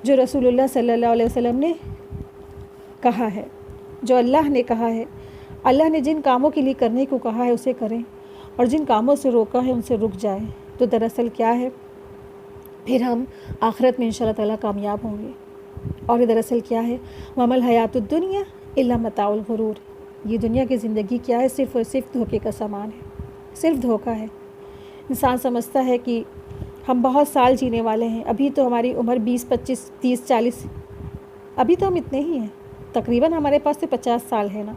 جو رسول اللہ صلی اللہ علیہ وسلم نے کہا ہے، جو اللہ نے کہا ہے۔ اللہ نے جن کاموں کے لیے کرنے کو کہا ہے اسے کریں، اور جن کاموں سے روکا ہے ان سے رک جائیں۔ تو دراصل کیا ہے، پھر ہم آخرت میں انشاءاللہ تعالیٰ کامیاب ہوں گے۔ اور یہ دراصل کیا ہے، وَمَا الْحَيَاةُ الدُّنْيَا إِلَّا مَتَاعُ الْغُرُورِ، یہ دنیا کی زندگی کیا ہے، صرف اور صرف دھوکے کا سامان ہے، صرف دھوکہ ہے۔ انسان سمجھتا ہے کہ ہم بہت سال جینے والے ہیں، ابھی تو ہماری عمر 20 25 30 40، ابھی تو ہم اتنے ہی ہیں، تقریباً ہمارے پاس تو 50 سال ہے نا،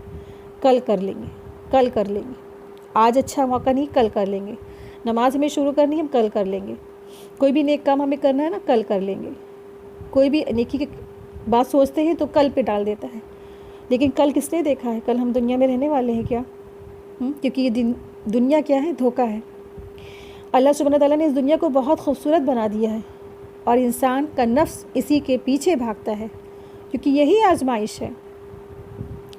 کل کر لیں گے، کل کر لیں گے، آج اچھا موقع نہیں، کل کر لیں گے، نماز ہمیں شروع کرنی ہے، ہم کل کر لیں گے، کوئی بھی نیک کام ہمیں کرنا ہے نا، کل کر لیں گے۔ کوئی بھی نیکی کی بات سوچتے ہیں تو کل پہ ڈال دیتا ہے، لیکن کل کس نے دیکھا ہے؟ کل ہم دنیا میں رہنے والے ہیں کیا؟ کیونکہ یہ دنیا کیا ہے، دھوکہ ہے۔ اللہ سبحانہ تعالیٰ نے اس دنیا کو بہت خوبصورت بنا دیا ہے، اور انسان کا نفس اسی کے پیچھے بھاگتا ہے، کیونکہ یہی آزمائش ہے۔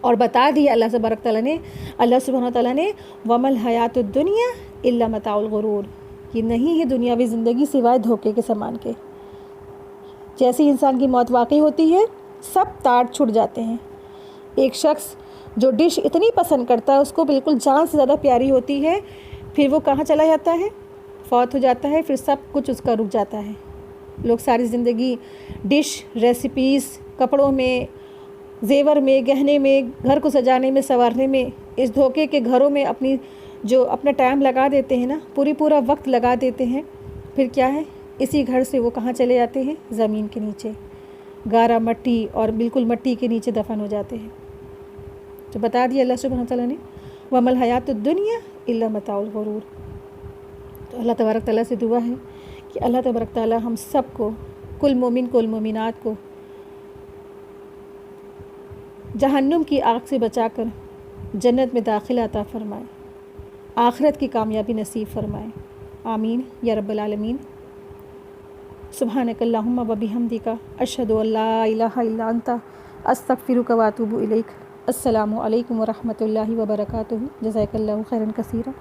اور بتا دیا اللہ تبارک تعالیٰ نے، اللہ سبحانہ تعالیٰ نے، وَمَا الْحَيَاةُ الدُّنْيَا إِلَّا مَتَاعُ الْغُرُورِ، کہ نہیں ہے دنیاوی زندگی سوائے دھوکے کے سامان کے۔ جیسے انسان کی موت واقع ہوتی ہے، سب تار چھٹ جاتے ہیں۔ ایک شخص جو ڈش اتنی پسند کرتا ہے، اس کو بالکل جان سے زیادہ پیاری ہوتی ہے، پھر وہ کہاں چلا جاتا ہے؟ فوت ہو جاتا ہے، پھر سب کچھ اس کا رک جاتا ہے۔ لوگ ساری زندگی ڈش، ریسیپیز، کپڑوں میں، زیور میں، گہنے میں، گھر کو سجانے میں، سنوارنے میں، اس دھوکے کے گھروں میں اپنا ٹائم لگا دیتے ہیں نا، پورا وقت لگا دیتے ہیں، پھر کیا ہے، اسی گھر سے وہ کہاں چلے جاتے ہیں؟ زمین کے نیچے، گارا مٹی اور بالکل مٹی کے نیچے دفن ہو جاتے ہیں۔ تو بتا دیا اللہ سبحانہ تعالیٰ نے، وَمَا الْحَيَاةُ الدُّنْيَا إِلَّا مَتَاعُ الْغُرُورِ۔ تو اللہ تبارک تعالیٰ سے دعا ہے کہ اللہ تبارک تعالیٰ ہم سب کو، کل مومن کل مومنات کو، جہنم کی آگ سے بچا کر جنت میں داخلہ عطا فرمائے، آخرت کی کامیابی نصیب فرمائے، آمین یا رب العالمین۔ سبحانک اللہم و بحمدک، اشہد ان لا الہ الا انت، استغفرک و اتوب الیک۔ السلام علیکم ورحمۃ اللہ وبرکاتہ۔ جزاک اللہ خیرا کثیرا۔